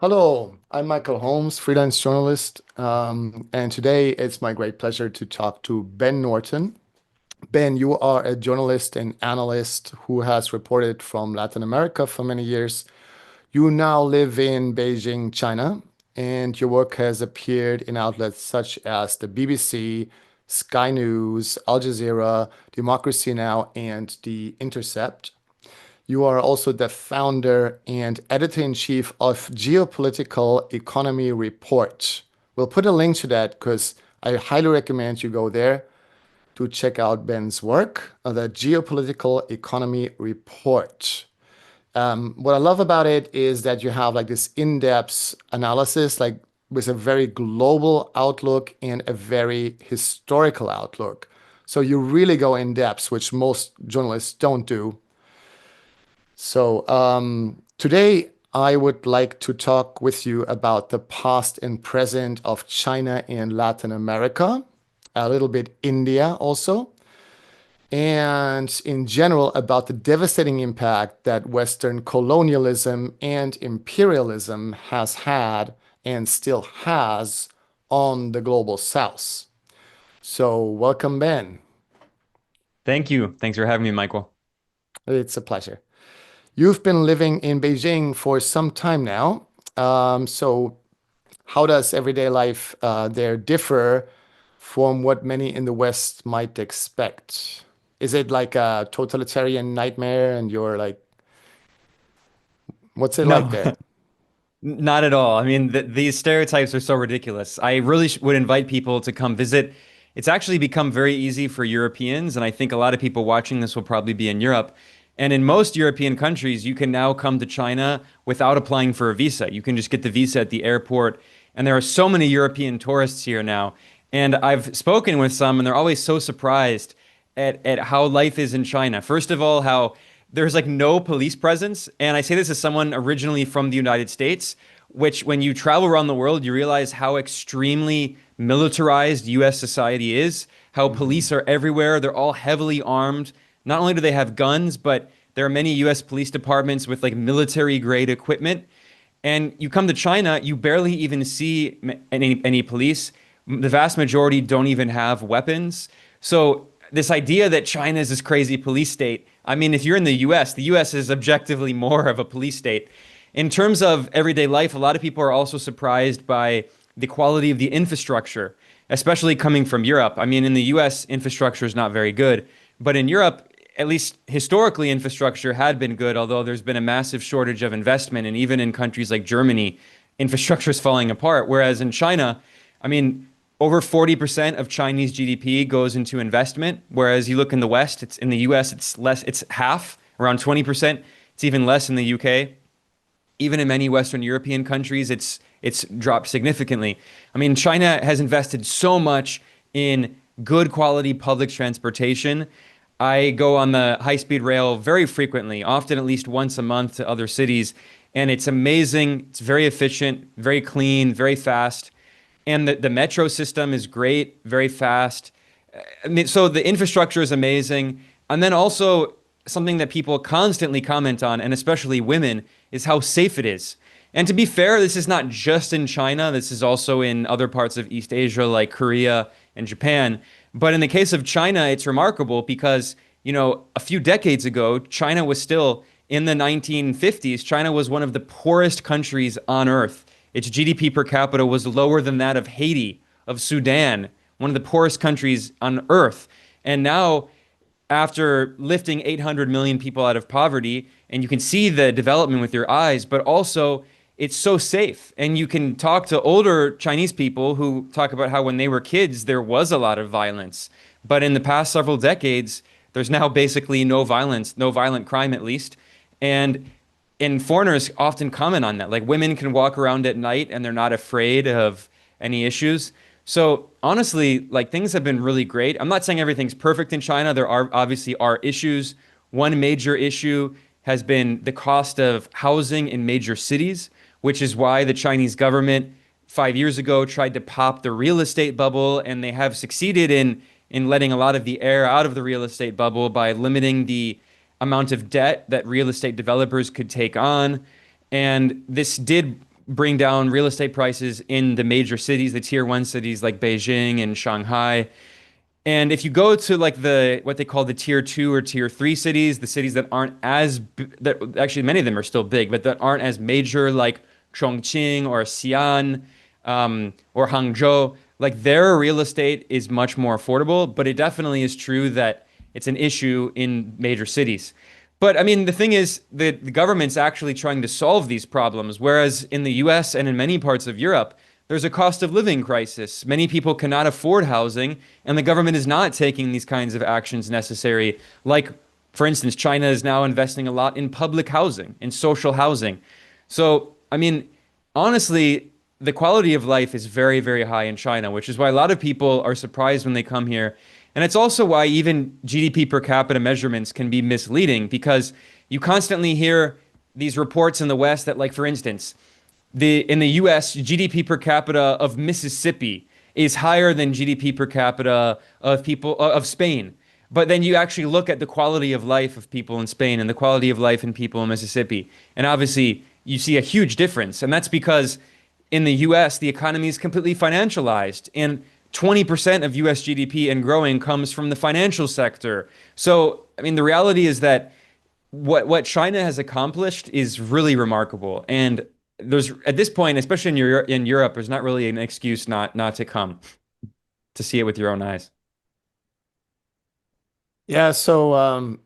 Hello, I'm Michael Holmes, freelance journalist, and today it's my great pleasure to talk to Ben Norton. Ben, you are a journalist and analyst who has reported from Latin America for many years. You now live in Beijing, China, and your work has appeared in outlets such as the BBC, Sky News, Al Jazeera, Democracy Now!, and The Intercept. You are also the founder and editor-in-chief of Geopolitical Economy Report. We'll put a link to that because I highly recommend you go there to check out Ben's work, the Geopolitical Economy Report. What I love about it is that you have like this in-depth analysis, like with a very global outlook and a very historical outlook. So you really go in depth, which most journalists don't do. Today I would like to talk with you about the past and present of China and Latin America, a little bit India also, and in general about the devastating impact that Western colonialism and imperialism has had and still has on the global South. So, welcome, Ben. Thank you. Thanks for having me, Michael. It's a pleasure. You've been living in Beijing for some time now. So, how does everyday life there differ from what many in the West might expect? Is it like a totalitarian nightmare and you're like, what's it like No, there? not at all. I mean, these stereotypes are so ridiculous. I really would invite people to come visit. It's actually become very easy for Europeans, and I think a lot of people watching this will probably be in Europe. And in most European countries, you can now come to China without applying for a visa. You can just get the visa at the airport. And there are so many European tourists here now. And I've spoken with some, and they're always so surprised at how life is in China. First of all, how there's like no police presence. And I say this as someone originally from the United States, which when you travel around the world, you realize how extremely militarized US society is, how Mhm. police are everywhere. They're all heavily armed. Not only do they have guns, but there are many US police departments with like military grade equipment. And you come to China, you barely even see any police. The vast majority don't even have weapons. So this idea that China is this crazy police state, I mean, if you're in the US is objectively more of a police state. In terms of everyday life, a lot of people are also surprised by the quality of the infrastructure, especially coming from Europe. I mean, in the US, infrastructure is not very good, but in Europe, at least historically, infrastructure had been good, although there's been a massive shortage of investment. And even in countries like Germany, infrastructure is falling apart. Whereas in China, I mean, over 40% of Chinese GDP goes into investment. Whereas you look in the West, it's in the US, it's less, it's half, around 20%. It's even less in the UK. Even in many Western European countries, it's dropped significantly. I mean, China has invested so much in good quality public transportation. I go on the high-speed rail very frequently, often at least once a month to other cities, and it's amazing. It's very efficient, very clean, very fast. And the metro system is great, very fast. I mean, so the infrastructure is amazing. And then also something that people constantly comment on, and especially women, is how safe it is. And to be fair, this is not just in China. This is also in other parts of East Asia like Korea and Japan. But in the case of China, it's remarkable because, a few decades ago, China was still in the 1950s, China was one of the poorest countries on earth. Its GDP per capita was lower than that of Haiti, of Sudan, one of the poorest countries on earth. And now, after lifting 800 million people out of poverty, and you can see the development with your eyes, but also it's so safe. And you can talk to older Chinese people who talk about how when they were kids, there was a lot of violence. But in the past several decades, there's now basically no violence, no violent crime at least. And foreigners often comment on that. Like women can walk around at night and they're not afraid of any issues. So honestly, like things have been really great. I'm not saying everything's perfect in China. There are obviously are issues. One major issue has been the cost of housing in major cities, which is why the Chinese government 5 years ago tried to pop the real estate bubble, and they have succeeded in letting a lot of the air out of the real estate bubble by limiting the amount of debt that real estate developers could take on. And this did bring down real estate prices in the major cities, the tier one cities like Beijing and Shanghai. And if you go to like the what they call the tier two or tier three cities, the cities that aren't that actually many of them are still big, but that aren't as major, like Chongqing or Xi'an, or Hangzhou, like their real estate is much more affordable. But it definitely is true that it's an issue in major cities. But I mean, the thing is that the government's actually trying to solve these problems, whereas in the US and in many parts of Europe, there's a cost of living crisis. Many people cannot afford housing, and the government is not taking these kinds of actions necessary. Like, for instance, China is now investing a lot in public housing, in social housing. So, I mean, honestly, the quality of life is very, very high in China, which is why a lot of people are surprised when they come here. And it's also why even GDP per capita measurements can be misleading because you constantly hear these reports in the West that, like, for instance, in the US, GDP per capita of Mississippi is higher than GDP per capita of people of Spain. But then you actually look at the quality of life of people in Spain and the quality of life in people in Mississippi. And obviously, you see a huge difference. And that's because in the US, the economy is completely financialized. And 20% of US GDP and growing comes from the financial sector. So, I mean, the reality is that what China has accomplished is really remarkable. And there's at this point, especially in Europe, there's not really an excuse not to come to see it with your own eyes. Yeah, so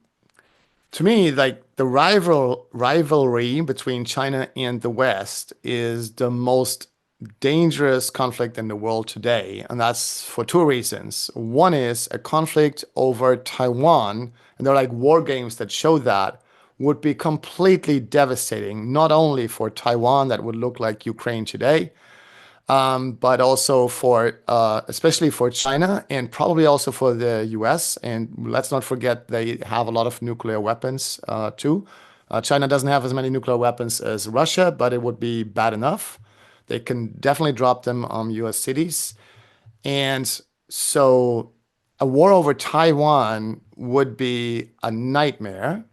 to me, like the rivalry between China and the West is the most dangerous conflict in the world today, and that's for two reasons. One is a conflict over Taiwan, and there are like war games that show that would be completely devastating, not only for Taiwan, that would look like Ukraine today, but also for especially for China and probably also for the US. And let's not forget they have a lot of nuclear weapons too. China doesn't have as many nuclear weapons as Russia, but it would be bad enough. They can definitely drop them on US cities. And so a war over Taiwan would be a nightmare.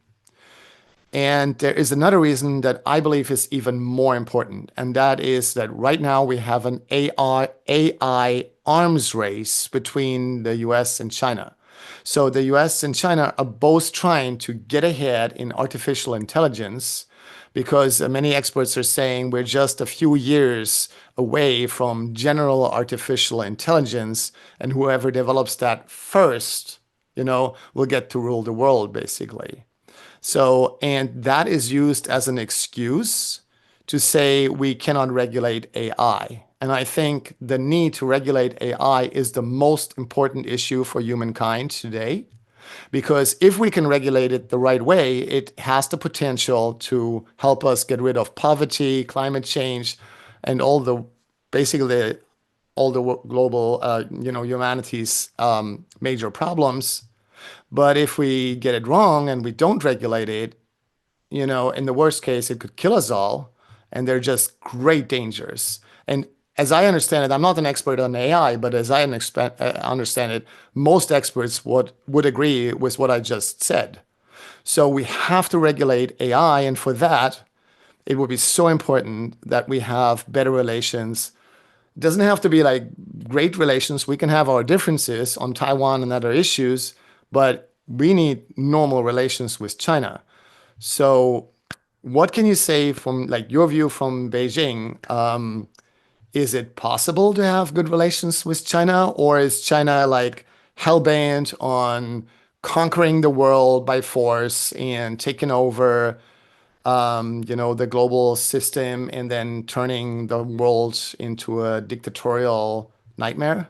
And there is another reason that I believe is even more important, and that is that right now we have an AI arms race between the US and China. So the US and China are both trying to get ahead in artificial intelligence because many experts are saying we're just a few years away from general artificial intelligence, and whoever develops that first, will get to rule the world, basically. So, and that is used as an excuse to say we cannot regulate AI. And I think the need to regulate AI is the most important issue for humankind today. Because if we can regulate it the right way, it has the potential to help us get rid of poverty, climate change, and basically all the global, humanity's major problems. But if we get it wrong and we don't regulate it, in the worst case, it could kill us all. And they're just great dangers. And as I understand it, I'm not an expert on AI, but as I understand it, most experts would agree with what I just said. So we have to regulate AI. And for that, it would be so important that we have better relations. It doesn't have to be like great relations. We can have our differences on Taiwan and other issues, but we need normal relations with China. So what can you say from like your view from Beijing? Is it possible to have good relations with China, or is China like hell-bent on conquering the world by force and taking over, the global system and then turning the world into a dictatorial nightmare?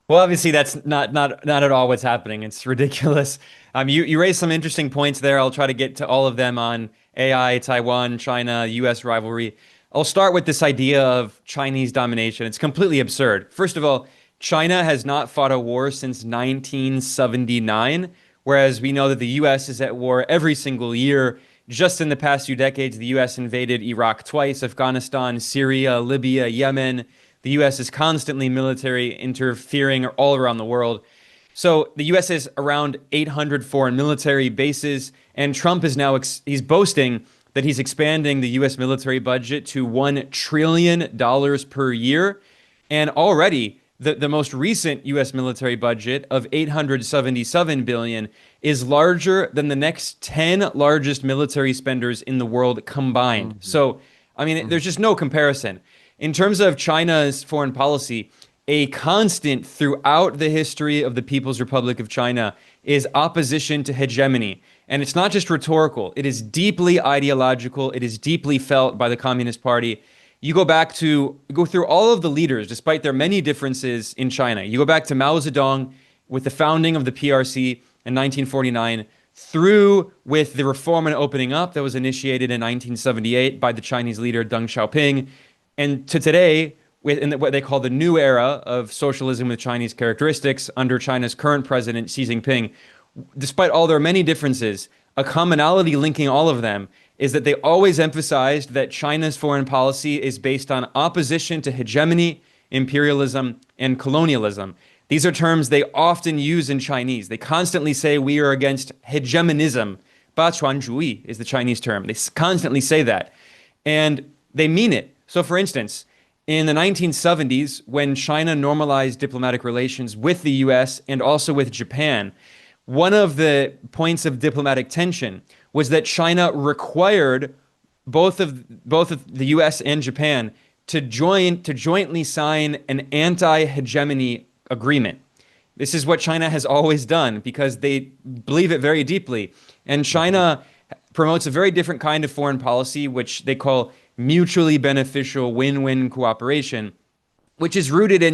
Well, obviously that's not at all what's happening. It's ridiculous. You raised some interesting points there. I'll try to get to all of them on AI, Taiwan, China, US rivalry. I'll start with this idea of Chinese domination. It's completely absurd. First of all, China has not fought a war since 1979, whereas we know that the US is at war every single year. Just in the past few decades, the US invaded Iraq twice, Afghanistan, Syria, Libya, Yemen. The US is constantly military interfering all around the world. So the US has around 800 foreign military bases, and Trump is now he's boasting that he's expanding the US military budget to $1 trillion per year. And already the most recent US military budget of $877 billion is larger than the next 10 largest military spenders in the world combined. So, I mean, there's just no comparison. In terms of China's foreign policy, a constant throughout the history of the People's Republic of China is opposition to hegemony. And it's not just rhetorical, it is deeply ideological, it is deeply felt by the Communist Party. You go through all of the leaders, despite their many differences in China. You go back to Mao Zedong with the founding of the PRC in 1949, through with the reform and opening up that was initiated in 1978 by the Chinese leader Deng Xiaoping, and to today, in what they call the new era of socialism with Chinese characteristics under China's current president, Xi Jinping. Despite all their many differences, a commonality linking all of them is that they always emphasized that China's foreign policy is based on opposition to hegemony, imperialism, and colonialism. These are terms they often use in Chinese. They constantly say we are against hegemonism. 霸权主义 is the Chinese term. They constantly say that. And they mean it. So for instance, in the 1970s, when China normalized diplomatic relations with the US and also with Japan, one of the points of diplomatic tension was that China required both of the US and Japan to jointly sign an anti-hegemony agreement. This is what China has always done because they believe it very deeply. And China promotes a very different kind of foreign policy, which they call mutually beneficial win-win cooperation, which is rooted in,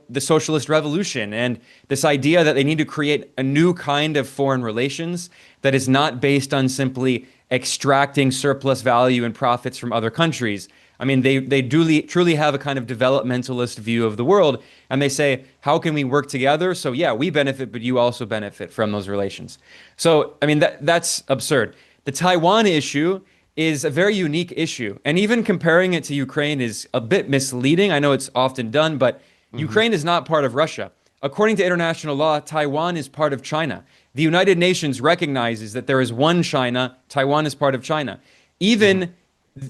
the socialist revolution and this idea that they need to create a new kind of foreign relations that is not based on simply extracting surplus value and profits from other countries. I mean, they truly have a kind of developmentalist view of the world, and they say, how can we work together? So yeah, we benefit, but you also benefit from those relations. So, I mean, that's absurd. The Taiwan issue is a very unique issue. And even comparing it to Ukraine is a bit misleading. I know it's often done, but Ukraine is not part of Russia. According to international law, Taiwan is part of China. The United Nations recognizes that there is one China. Taiwan is part of China. Even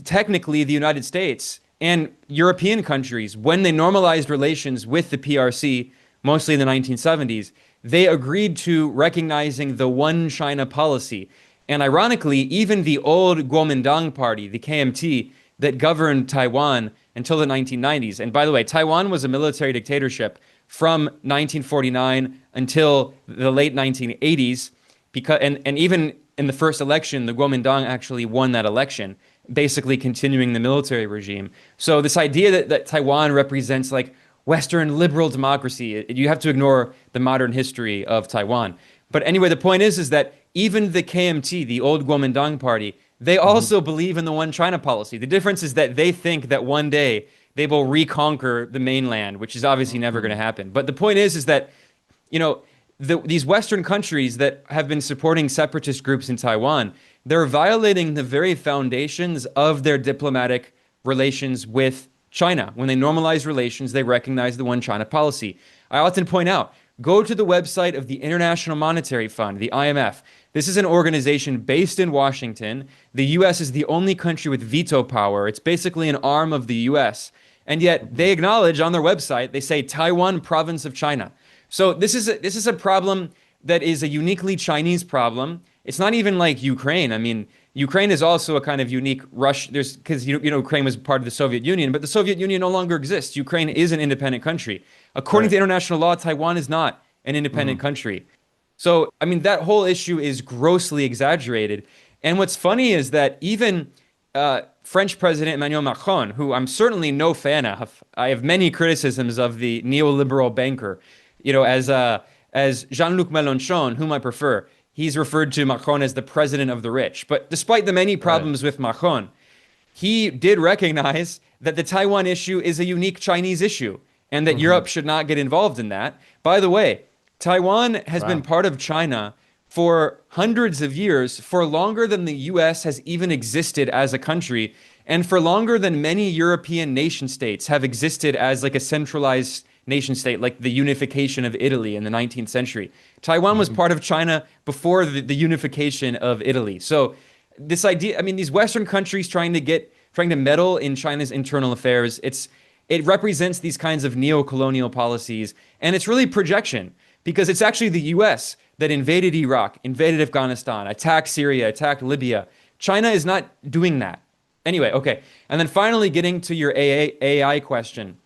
technically, the United States and European countries, when they normalized relations with the PRC, mostly in the 1970s, they agreed to recognizing the one China policy. And ironically, even the old Kuomintang party, the KMT, that governed Taiwan until the 1990s. And by the way, Taiwan was a military dictatorship from 1949 until the late 1980s. And even in the first election, the Kuomintang actually won that election, basically continuing the military regime. So this idea that Taiwan represents like Western liberal democracy, you have to ignore the modern history of Taiwan. But anyway, the point is that even the KMT, the old Kuomintang party, they also believe in the one China policy. The difference is that they think that one day they will reconquer the mainland, which is obviously never going to happen. But the point is that, these Western countries that have been supporting separatist groups in Taiwan, they're violating the very foundations of their diplomatic relations with China. When they normalize relations, they recognize the one China policy. I often point out, go to the website of the International Monetary Fund, the IMF. This is an organization based in Washington. The US is the only country with veto power. It's basically an arm of the US. And yet they acknowledge on their website, they say Taiwan province of China. So this is a problem that is a uniquely Chinese problem. It's not even like Ukraine. I mean, Ukraine is also a kind of unique because Ukraine was part of the Soviet Union, but the Soviet Union no longer exists. Ukraine is an independent country. According to international law, Taiwan is not an independent country. So, I mean, that whole issue is grossly exaggerated. And what's funny is that even French President Emmanuel Macron, who I'm certainly no fan of, I have many criticisms of the neoliberal banker, as Jean-Luc Mélenchon, whom I prefer. He's referred to Macron as the president of the rich. But despite the many problems with Macron, he did recognize that the Taiwan issue is a unique Chinese issue and that Europe should not get involved in that. By the way, Taiwan has been part of China for hundreds of years, for longer than the US has even existed as a country, and for longer than many European nation states have existed as like a centralized nation state, like the unification of Italy in the 19th century. Taiwan was part of China before the unification of Italy. So this idea, I mean, these Western countries trying to meddle in China's internal affairs, it represents these kinds of neo-colonial policies, and it's really projection because it's actually the US that invaded Iraq, invaded Afghanistan, attacked Syria, attacked Libya. China is not doing that. Anyway, okay. And then finally getting to your AI question,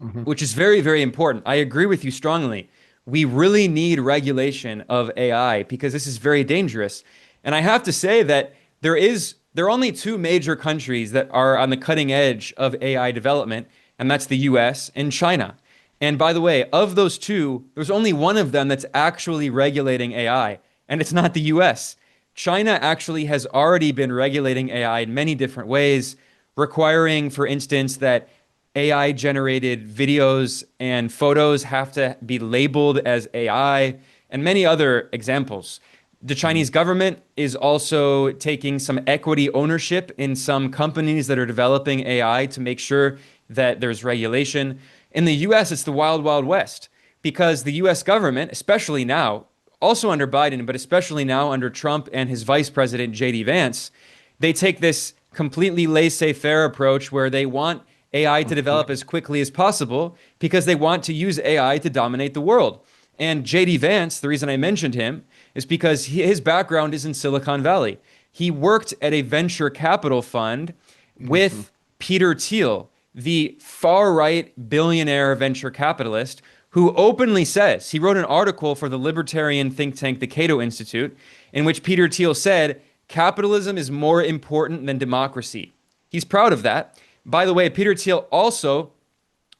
Mhm. which is very, very important. I agree with you strongly. We really need regulation of AI because this is very dangerous. And I have to say that there are only two major countries that are on the cutting edge of AI development, and that's the US and China. And by the way, of those two, there's only one of them that's actually regulating AI, and it's not the US. China actually has already been regulating AI in many different ways, requiring, for instance, that AI generated videos and photos have to be labeled as AI, and many other examples. The Chinese government is also taking some equity ownership in some companies that are developing AI to make sure that there's regulation. In the US, it's the wild, wild west because the US government, especially now, also under Biden, but especially now under Trump and his vice president, JD Vance, they take this completely laissez-faire approach where they want AI to develop as quickly as possible because they want to use AI to dominate the world. And JD Vance, the reason I mentioned him is because his background is in Silicon Valley. He worked at a venture capital fund Mhm. with Peter Thiel, the far right billionaire venture capitalist who openly says he wrote an article for the libertarian think tank, the Cato Institute, in which Peter Thiel said capitalism is more important than democracy. He's proud of that. By the way, Peter Thiel also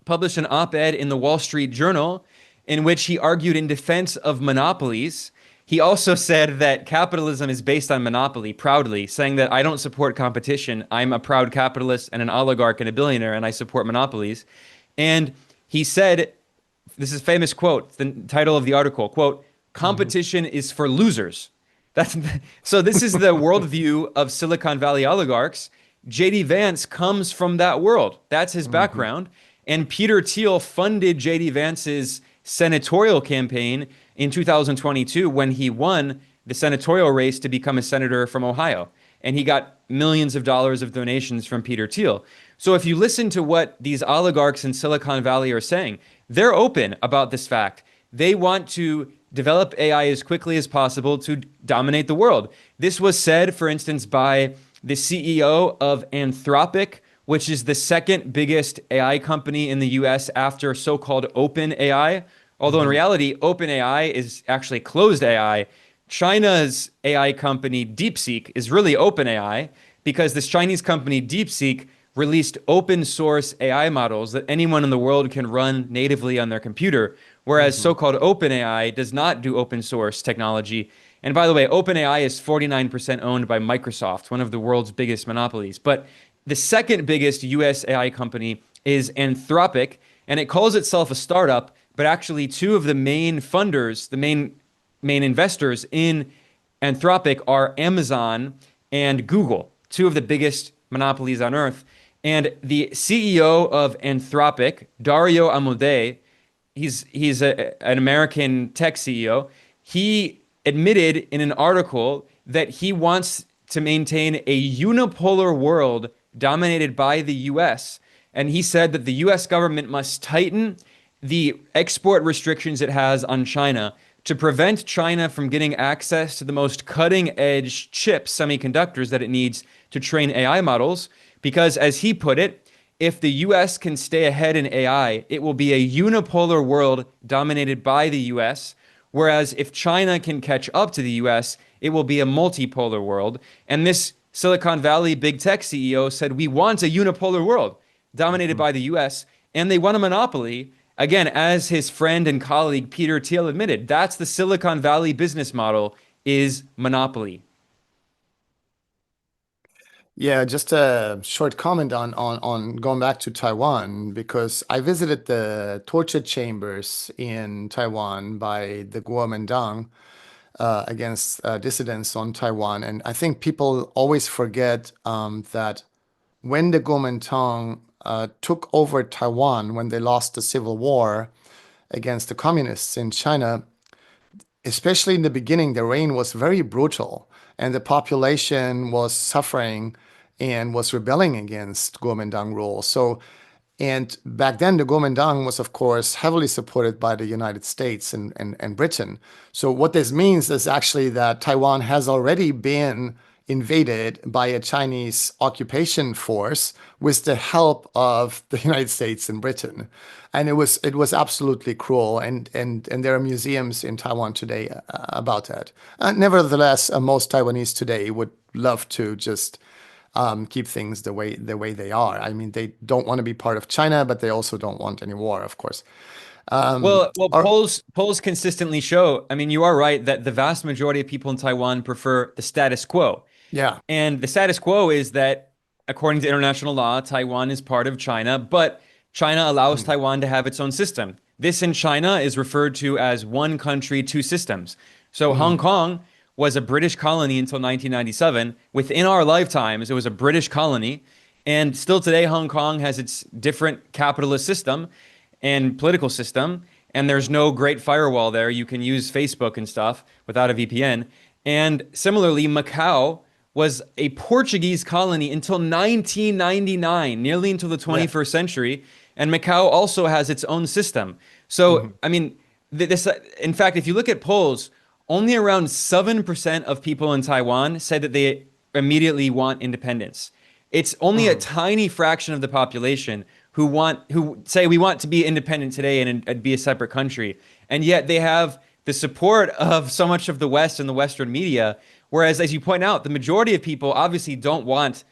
published an op-ed in the Wall Street Journal in which he argued in defense of monopolies. He also said that capitalism is based on monopoly, proudly, saying that I don't support competition. I'm a proud capitalist and an oligarch and a billionaire, and I support monopolies. And he said, this is a famous quote, the title of the article, quote, Mhm. competition is for losers. That's so this is the worldview of Silicon Valley oligarchs. JD Vance comes from that world. That's his Mhm. background. And Peter Thiel funded JD Vance's senatorial campaign in 2022 when he won the senatorial race to become a senator from Ohio. And he got millions of dollars of donations from Peter Thiel. So if you listen to what these oligarchs in Silicon Valley are saying, they're open about this fact. They want to develop AI as quickly as possible to dominate the world. This was said, for instance, by the CEO of Anthropic, which is the second biggest AI company in the US after so-called open AI. Although in Mhm. reality, open AI is actually closed AI. China's AI company DeepSeek is really open AI because this Chinese company DeepSeek released open source AI models that anyone in the world can run natively on their computer, whereas Mhm. so-called OpenAI does not do open source technology. And by the way, OpenAI is 49% owned by Microsoft, one of the world's biggest monopolies. But the second biggest US AI company is Anthropic, and it calls itself a startup, but actually two of the main funders, the main investors in Anthropic are Amazon and Google, two of the biggest monopolies on earth. And the CEO of Anthropic, Dario Amodei, an American tech CEO. He admitted in an article that he wants to maintain a unipolar world dominated by the US. And he said that the US government must tighten the export restrictions it has on China to prevent China from getting access to the most cutting edge chips, semiconductors that it needs to train AI models. Because, as he put it, if the US can stay ahead in AI, it will be a unipolar world dominated by the US. Whereas if China can catch up to the US, it will be a multipolar world. And this Silicon Valley big tech CEO said, we want a unipolar world dominated Mhm. by the US, and they want a monopoly. Again, as his friend and colleague Peter Thiel admitted, that's the Silicon Valley business model is monopoly. Yeah, just a short comment on going back to Taiwan because I visited the torture chambers in Taiwan by the Kuomintang against dissidents on Taiwan, and I think people always forget that when the Kuomintang took over Taiwan when they lost the civil war against the communists in China, especially in the beginning, the reign was very brutal. and the population was suffering and was rebelling against Kuomintang rule. So, and back then, the Kuomintang was, of course, heavily supported by the United States and Britain. So what this means is actually that Taiwan has already been invaded by a Chinese occupation force with the help of the United States and Britain. And it was absolutely cruel. And there are museums in Taiwan today about that. Nevertheless, most Taiwanese today would love to just keep things the way they are. I mean, they don't want to be part of China, but they also don't want any war, of course. Well, Or, polls consistently show, I mean, you are right that the vast majority of people in Taiwan prefer the status quo. yeah. And the status quo is that, according to international law, Taiwan is part of China, but China allows Taiwan to have its own system. This in China is referred to as one country, two systems. So Hong Kong was a British colony until 1997. Within our lifetimes, it was a British colony. And still today, Hong Kong has its different capitalist system and political system. And there's no great firewall there. You can use Facebook and stuff without a VPN. And similarly, Macau was a Portuguese colony until 1999, nearly until the 21st century. And Macau also has its own system. So, I mean, this, in fact, if you look at polls, only around 7% of people in Taiwan said that they immediately want independence. It's only a tiny fraction of the population who say we want to be independent today and be a separate country. And yet they have the support of so much of the West and the Western media. Whereas, as you point out, the majority of people obviously don't want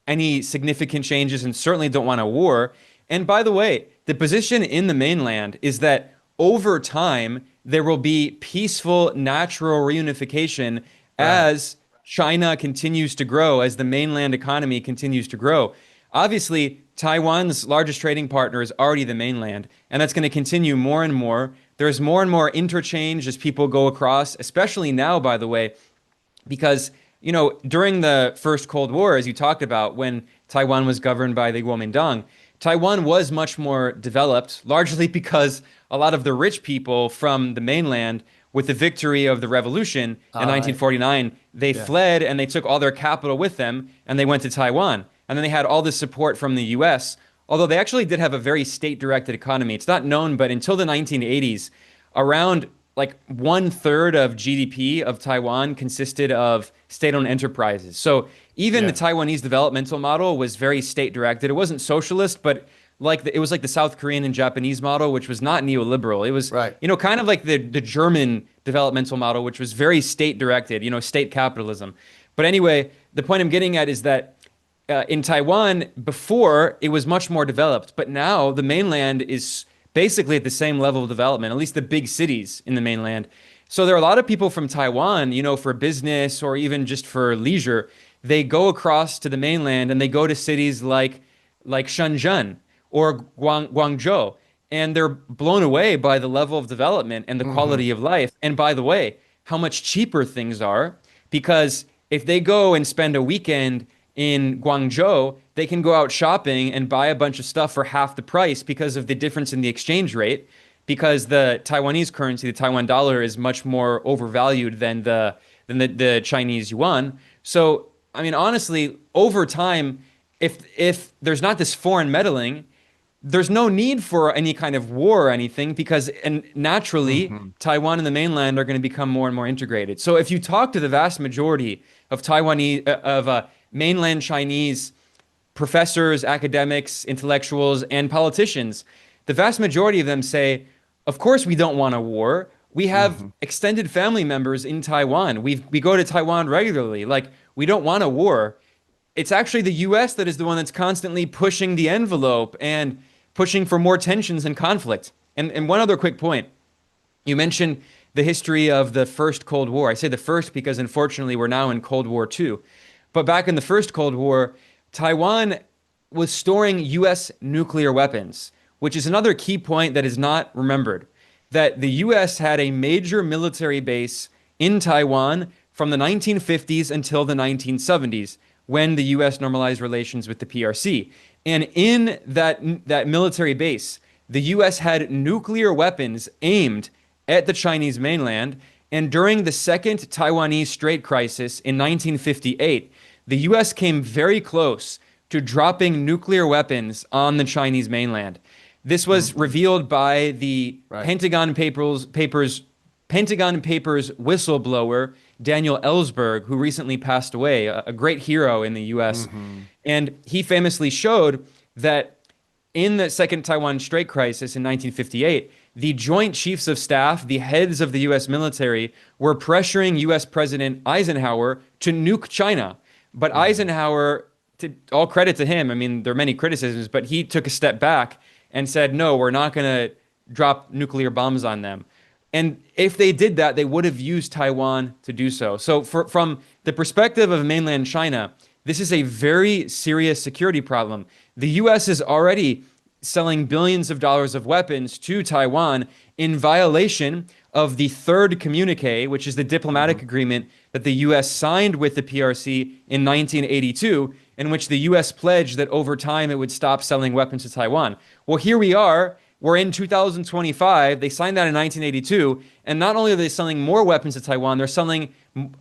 any significant changes and certainly don't want a war. And by the way, the position in the mainland is that over time, there will be peaceful, natural reunification as China continues to grow, as the mainland economy continues to grow. Obviously, Taiwan's largest trading partner is already the mainland, and that's going to continue more and more. There's more and more interchange as people go across, especially now, by the way, because, you know, during the first Cold War, as you talked about, when Taiwan was governed by the Kuomintang, Taiwan was much more developed, largely because a lot of the rich people from the mainland, with the victory of the revolution in 1949, they fled and they took all their capital with them and they went to Taiwan. And then they had all this support from the US, although they actually did have a very state-directed economy. It's not known, but until the 1980s, around like 1/3 of GDP of Taiwan consisted of state-owned enterprises. So even the Taiwanese developmental model was very state-directed. It wasn't socialist, but it was like the South Korean and Japanese model, which was not neoliberal. It was, you know, kind of like the German developmental model, which was very state-directed, you know, state capitalism. But anyway, the point I'm getting at is that in Taiwan, before, it was much more developed, but now the mainland is basically at the same level of development, at least the big cities in the mainland. So there are a lot of people from Taiwan, you know, for business or even just for leisure. They go across to the mainland and they go to cities like Shenzhen or Guangzhou, and they're blown away by the level of development and the quality of life. And by the way, how much cheaper things are, because if they go and spend a weekend in Guangzhou, they can go out shopping and buy a bunch of stuff for half the price because of the difference in the exchange rate, because the Taiwanese currency, the Taiwan dollar, is much more overvalued than the Chinese yuan. So, I mean, honestly, over time, if there's not this foreign meddling, there's no need for any kind of war or anything, because naturally Taiwan and the mainland are going to become more and more integrated. So if you talk to the vast majority of mainland Chinese professors, academics, intellectuals, and politicians, the vast majority of them say, of course we don't want a war. We have extended family members in Taiwan. We go to Taiwan regularly. Like, we don't want a war. It's actually the US that is the one that's constantly pushing the envelope and pushing for more tensions and conflict. And one other quick point. You mentioned the history of the first Cold War. I say the first because, unfortunately, we're now in Cold War II. But back in the first Cold War, Taiwan was storing US nuclear weapons, which is another key point that is not remembered. That the US had a major military base in Taiwan from the 1950s until the 1970s, when the US normalized relations with the PRC. And in that military base, the US had nuclear weapons aimed at the Chinese mainland, And during the second Taiwanese Strait crisis in 1958, the US came very close to dropping nuclear weapons on the Chinese mainland. This was revealed by the Right. Pentagon Papers whistleblower Daniel Ellsberg, who recently passed away, a great hero in the US. And he famously showed that in the second Taiwan Strait crisis in 1958, the Joint Chiefs of Staff, the heads of the US military, were pressuring US President Eisenhower to nuke China. But Eisenhower, all credit to him, I mean, there are many criticisms, but he took a step back and said, no, we're not going to drop nuclear bombs on them. And if they did that, they would have used Taiwan to do so. So from the perspective of mainland China, this is a very serious security problem. The US is already selling billions of dollars of weapons to Taiwan in violation of the third communique, which is the diplomatic agreement that the US signed with the PRC in 1982, in which the US pledged that over time it would stop selling weapons to Taiwan. Well, here we are. We're in 2025. They signed that in 1982. And not only are they selling more weapons to Taiwan, they're selling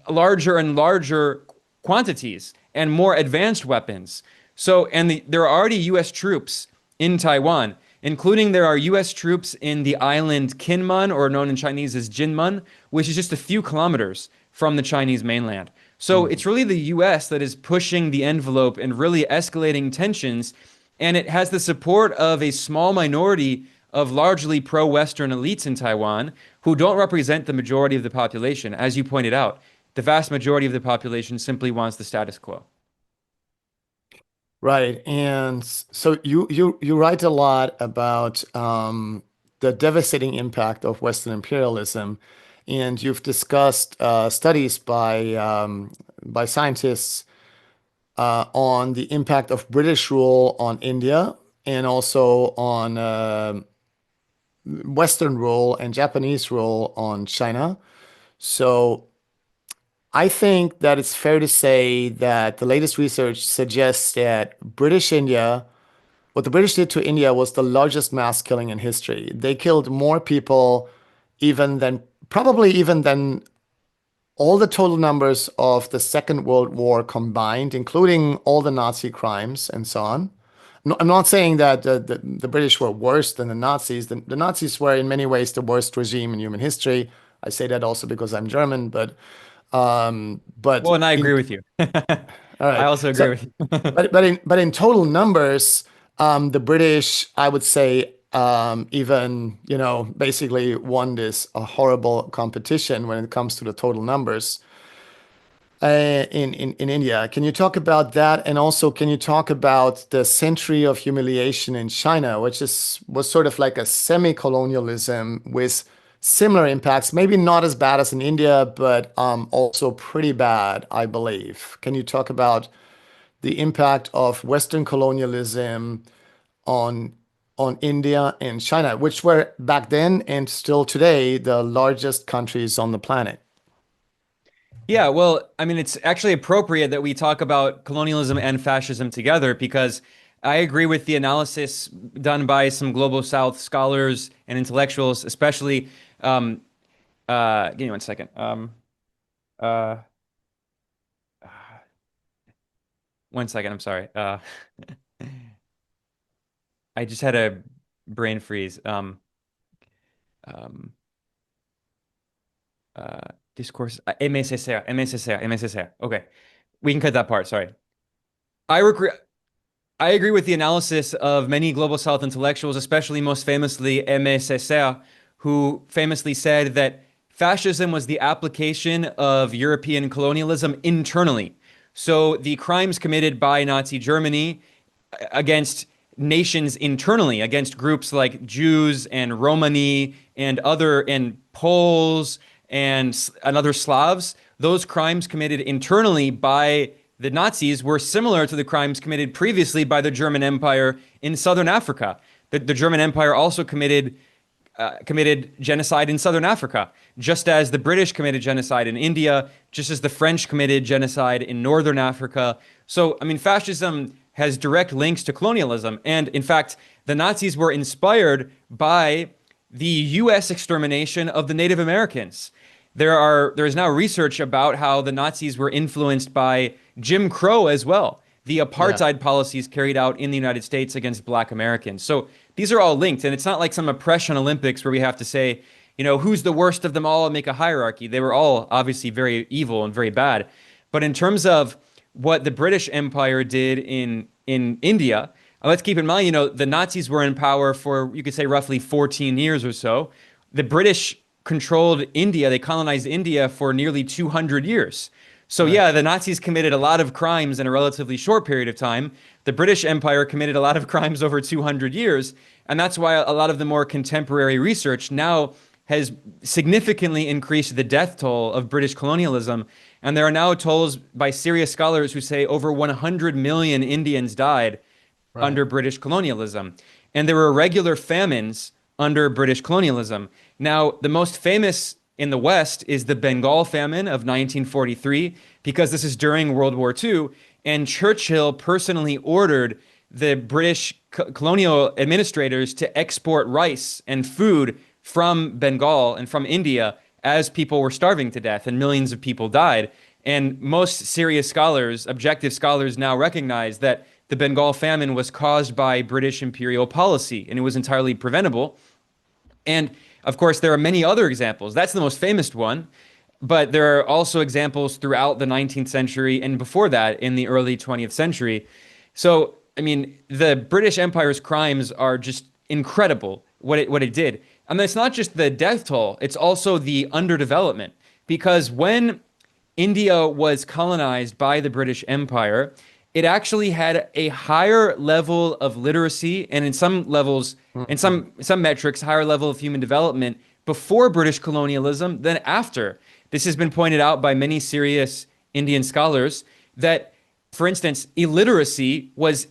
larger and larger quantities and more advanced weapons. So, there are already US troops in Taiwan, including there are US troops in the island Kinmen, or known in Chinese as Jinmen, which is just a few kilometers from the Chinese mainland. So it's really the US that is pushing the envelope and really escalating tensions. And it has the support of a small minority of largely pro-Western elites in Taiwan who don't represent the majority of the population. As you pointed out, the vast majority of the population simply wants the status quo. Right. And so you write a lot about the devastating impact of Western imperialism, and you've discussed studies by scientists on the impact of British rule on India and also on Western rule and Japanese rule on China. So I think that it's fair to say that the latest research suggests that what the British did to India was the largest mass killing in history. They killed more people probably even than all the total numbers of the Second World War combined, including all the Nazi crimes and so on. No, I'm not saying that the British were worse than the Nazis. The Nazis were in many ways the worst regime in human history. I say that also because I'm German, but Well, and I agree with you. all I right. also agree with you. But in total numbers, the British, I would say, even basically won this a horrible competition when it comes to the total numbers in India. Can you talk about that? And also, can you talk about the century of humiliation in China, which was sort of like a semi-colonialism with similar impacts, maybe not as bad as in India, but also pretty bad, I believe. Can you talk about the impact of Western colonialism on India and China, which were back then and still today the largest countries on the planet? Yeah, well, I mean, it's actually appropriate that we talk about colonialism and fascism together because I agree with the analysis done by some Global South scholars and intellectuals, especially. Give me one second. Uh, One second. I'm sorry. I just had a brain freeze. Um, Discourse. MSSR. Okay, we can cut that part. Sorry. I agree. I agree with the analysis of many Global South intellectuals, especially most famously MSSR, who famously said that fascism was the application of European colonialism internally. So the crimes committed by Nazi Germany against nations internally, against groups like Jews and Romani and Poles and other Slavs, those crimes committed internally by the Nazis were similar to the crimes committed previously by the German Empire in Southern Africa. The German Empire also committed genocide in Southern Africa, just as the British committed genocide in India, just as the French committed genocide in Northern Africa. So, I mean, fascism has direct links to colonialism. And in fact, the Nazis were inspired by the US extermination of the Native Americans. There is now research about how the Nazis were influenced by Jim Crow as well, the Yeah. apartheid policies carried out in the United States against Black Americans. So these are all linked, and it's not like some oppression Olympics where we have to say, who's the worst of them all and make a hierarchy. They were all obviously very evil and very bad. But in terms of what the British Empire did in India, let's keep in mind, the Nazis were in power for, you could say, roughly 14 years or so. The British controlled India. They colonized India for nearly 200 years. So Right. yeah, the Nazis committed a lot of crimes in a relatively short period of time. The British Empire committed a lot of crimes over 200 years. And that's why a lot of the more contemporary research now has significantly increased the death toll of British colonialism. And there are now tolls by serious scholars who say over 100 million Indians died Right. under British colonialism. And there were regular famines under British colonialism. Now, the most famous in the West is the Bengal famine of 1943, because this is during World War II, and Churchill personally ordered the British colonial administrators to export rice and food from Bengal and from India as people were starving to death and millions of people died. And most serious scholars, objective scholars, now recognize that the Bengal famine was caused by British imperial policy and it was entirely preventable. And of course, there are many other examples. That's the most famous one. But there are also examples throughout the 19th century and before that in the early 20th century. So, I mean, the British Empire's crimes are just incredible, what it did. And it's not just the death toll, it's also the underdevelopment. Because when India was colonized by the British Empire, it actually had a higher level of literacy and in some levels, in some metrics, higher level of human development before British colonialism than after. This has been pointed out by many serious Indian scholars that, for instance, illiteracy was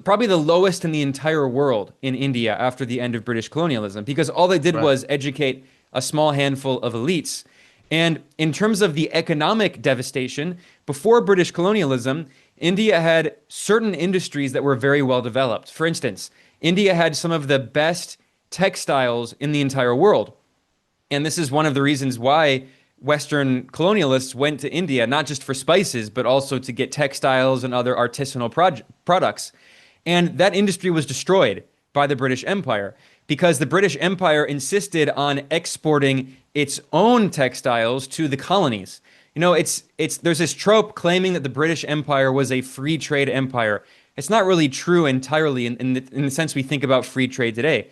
probably the lowest in the entire world in India after the end of British colonialism, because all they did Right. was educate a small handful of elites. And in terms of the economic devastation, before British colonialism, India had certain industries that were very well developed. For instance, India had some of the best textiles in the entire world. And this is one of the reasons why Western colonialists went to India, not just for spices, but also to get textiles and other artisanal products. And that industry was destroyed by the British Empire because the British Empire insisted on exporting its own textiles to the colonies. There's this trope claiming that the British Empire was a free trade empire. It's not really true entirely in the sense we think about free trade today.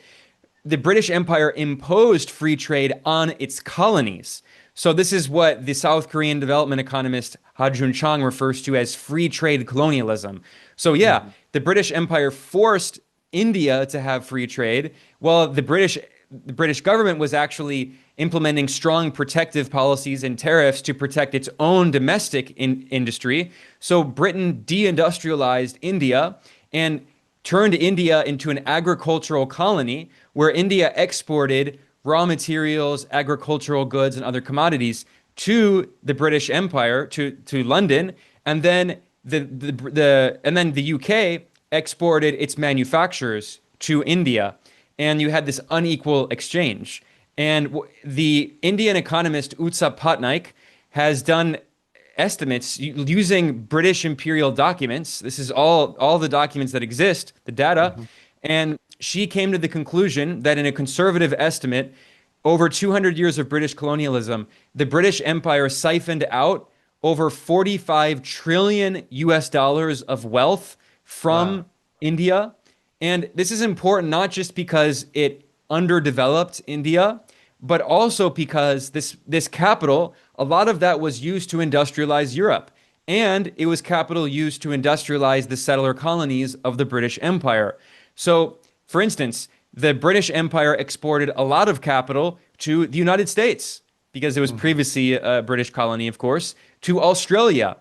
The British Empire imposed free trade on its colonies. So this is what the South Korean development economist Ha Jun Chang refers to as free trade colonialism. So yeah, the British Empire forced India to have free trade, while the British government was actually implementing strong protective policies and tariffs to protect its own domestic industry. So Britain deindustrialized India and turned India into an agricultural colony where India exported raw materials, agricultural goods, and other commodities to the British Empire, to London, and then the UK exported its manufacturers to India, and you had this unequal exchange. And the Indian economist Utsa Patnaik has done estimates using British imperial documents. This is all the documents that exist, the data, and she came to the conclusion that in a conservative estimate, over 200 years of British colonialism, the British Empire siphoned out over 45 trillion US dollars of wealth from India. And this is important not just because it underdeveloped India, but also because this capital, a lot of that was used to industrialize Europe. And it was capital used to industrialize the settler colonies of the British Empire. So, for instance, the British Empire exported a lot of capital to the United States, because it was previously a British colony, of course, to Australia.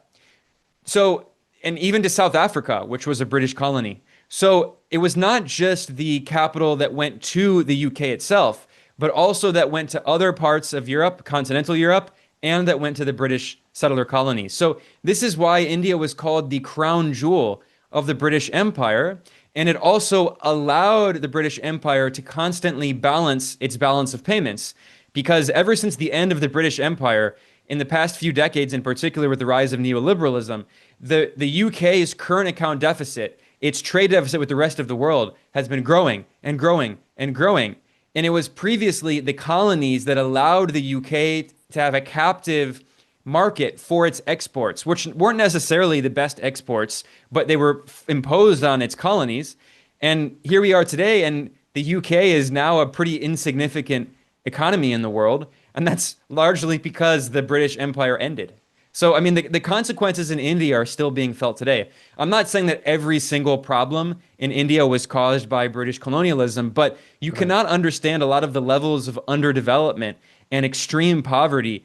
So, and even to South Africa, which was a British colony. So it was not just the capital that went to the UK itself, but also that went to other parts of Europe, continental Europe, and that went to the British settler colonies. So this is why India was called the crown jewel of the British Empire. And it also allowed the British Empire to constantly balance its balance of payments. because ever since the end of the British Empire, in the past few decades, in particular with the rise of neoliberalism, the UK's current account deficit, its trade deficit with the rest of the world, has been growing and growing and growing. And it was previously the colonies that allowed the UK to have a captive market for its exports, which weren't necessarily the best exports, but they were imposed on its colonies. And here we are today, and the UK is now a pretty insignificant economy in the world. And that's largely because the British Empire ended. So, I mean, the consequences in India are still being felt today. I'm not saying that every single problem in India was caused by British colonialism, but you cannot understand a lot of the levels of underdevelopment and extreme poverty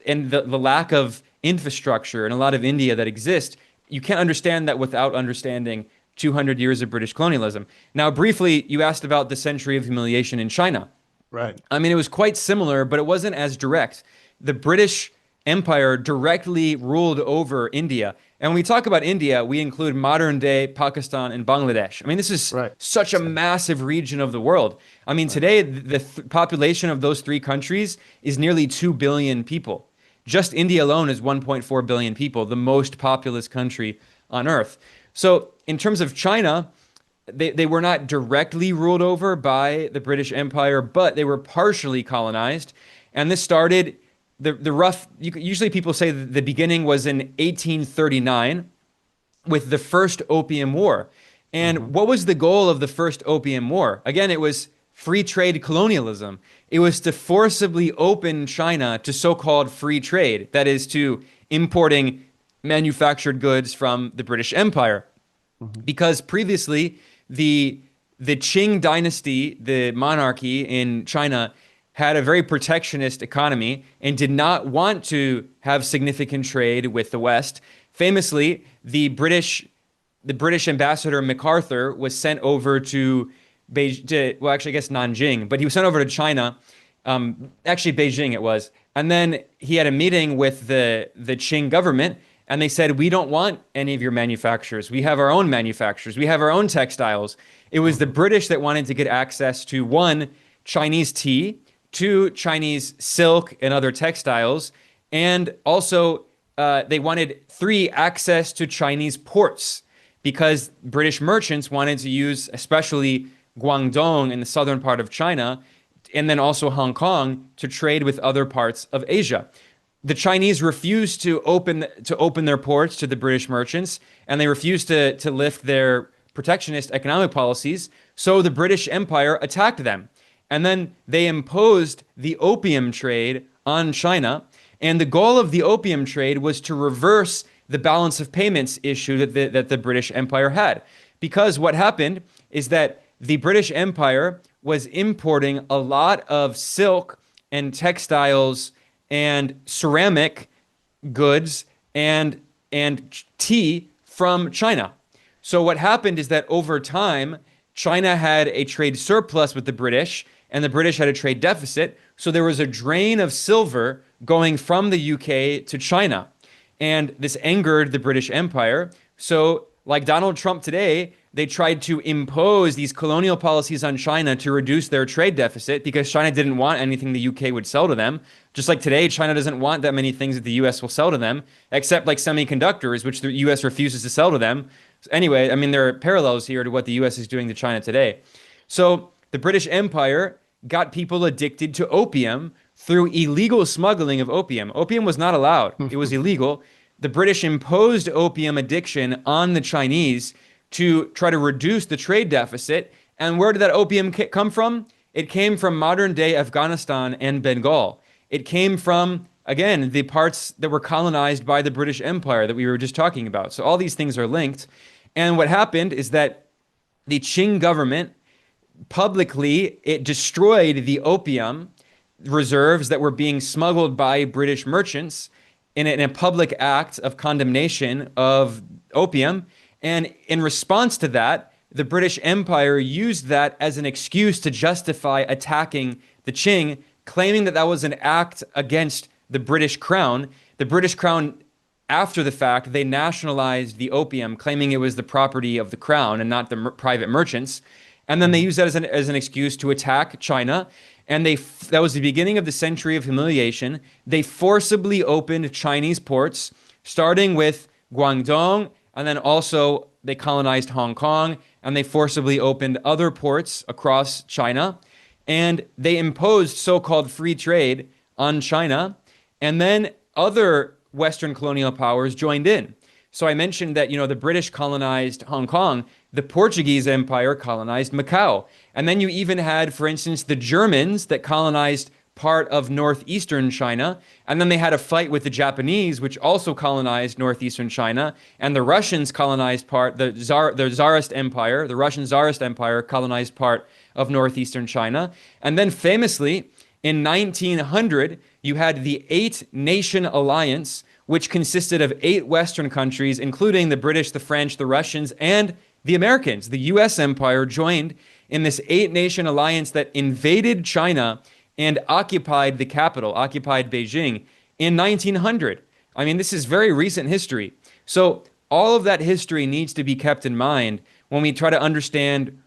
and the lack of infrastructure in a lot of India that exist. You can't understand that without understanding 200 years of British colonialism. Now, briefly, you asked about the century of humiliation in China. Right. I mean, it was quite similar, but it wasn't as direct. The British Empire directly ruled over India. And when we talk about India, we include modern day Pakistan and Bangladesh. I mean, this is such a massive region of the world. I mean, today, the population of those three countries is nearly 2 billion people. Just India alone is 1.4 billion people, the most populous country on earth. So in terms of China, they were not directly ruled over by the British Empire, but they were partially colonized. And this started usually people say that the beginning was in 1839 with the first Opium War. And what was the goal of the first Opium War? Again, it was free trade colonialism. It was to forcibly open China to so-called free trade, that is, to importing manufactured goods from the British Empire. Because previously, the Qing dynasty, the monarchy in China, had a very protectionist economy and did not want to have significant trade with the West. Famously, the British ambassador MacArthur was sent over to Beijing, well, actually, I guess Nanjing, but he was sent over to China. Actually, Beijing it was. And then he had a meeting with the Qing government, and they said, we don't want any of your manufacturers. We have our own manufacturers. We have our own textiles. It was the British that wanted to get access to, one, Chinese tea, two, Chinese silk and other textiles, and also they wanted, three, access to Chinese ports, because British merchants wanted to use especially Guangdong in the southern part of China, and then also Hong Kong, to trade with other parts of Asia. The Chinese refused to open their ports to the British merchants, and they refused to lift their protectionist economic policies, so the British Empire attacked them. And then they imposed the opium trade on China. And the goal of the opium trade was to reverse the balance of payments issue that the British Empire had. Because what happened is that the British Empire was importing a lot of silk and textiles and ceramic goods and tea from China. So what happened is that over time, China had a trade surplus with the British, and the British had a trade deficit. So there was a drain of silver going from the UK to China. And this angered the British Empire. So like Donald Trump today, they tried to impose these colonial policies on China to reduce their trade deficit, because China didn't want anything the UK would sell to them. Just like today, China doesn't want that many things that the US will sell to them, except like semiconductors, which the US refuses to sell to them. Anyway, I mean, there are parallels here to what the US is doing to China today. So the British Empire got people addicted to opium through illegal smuggling of opium. Opium was not allowed. It was illegal. The British imposed opium addiction on the Chinese to try to reduce the trade deficit. And where did that opium come from? It came from modern day Afghanistan and Bengal. It came from, again, the parts that were colonized by the British Empire that we were just talking about. So all these things are linked. And what happened is that the Qing government publicly, it destroyed the opium reserves that were being smuggled by British merchants in a public act of condemnation of opium. And in response to that, the British Empire used that as an excuse to justify attacking the Qing, claiming that that was an act against the British Crown. The British Crown, after the fact, they nationalized the opium, claiming it was the property of the Crown and not the private merchants. And then they used that as an excuse to attack China. and that was the beginning of the century of humiliation. They forcibly opened Chinese ports, starting with Guangdong, and then also they colonized Hong Kong, and they forcibly opened other ports across China, and they imposed so-called free trade on China, and then other Western colonial powers joined in. So I mentioned that, the British colonized Hong Kong, the Portuguese Empire colonized Macau. And then you even had, for instance, the Germans that colonized part of northeastern China. And then they had a fight with the Japanese, which also colonized northeastern China. And the Russians colonized the Tsarist Empire, the Russian Tsarist Empire colonized part of northeastern China. And then famously, in 1900, you had the Eight-Nation Alliance, which consisted of 8 Western countries, including the British, the French, the Russians, and the Americans. The US empire joined in this 8-nation alliance that invaded China and occupied the capital, occupied Beijing in 1900. I mean, this is very recent history. So all of that history needs to be kept in mind when we try to understand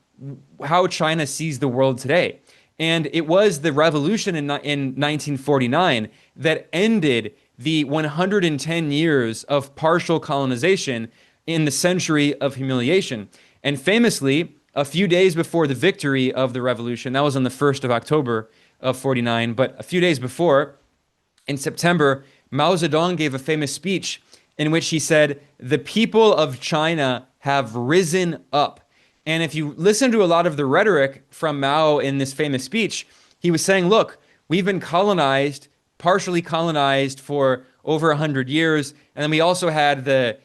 how China sees the world today. And it was the revolution in 1949 that ended the 110 years of partial colonization in the century of humiliation. And famously, a few days before the victory of the revolution, that was on the 1st of October of 49, but a few days before, in September, Mao Zedong gave a famous speech in which he said, "The people of China have risen up." And if you listen to a lot of the rhetoric from Mao in this famous speech, he was saying, look, we've been partially colonized for over 100 years. And then we also had the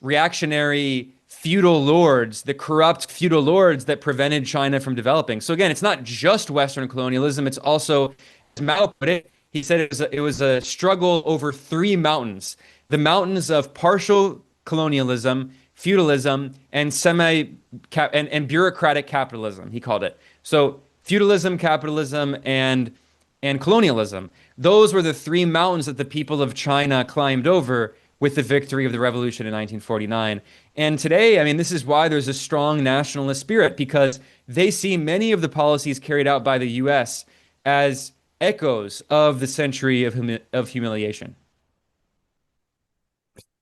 reactionary feudal lords, the corrupt feudal lords that prevented China from developing. So again, it's not just Western colonialism. It's also, as Mao put it, he said it was a struggle over 3 mountains. The mountains of partial colonialism, feudalism, and and bureaucratic capitalism, he called it. So feudalism, capitalism, and colonialism. Those were the 3 mountains that the people of China climbed over with the victory of the revolution in 1949. And today, I mean, this is why there's a strong nationalist spirit, because they see many of the policies carried out by the US as echoes of the century of humiliation.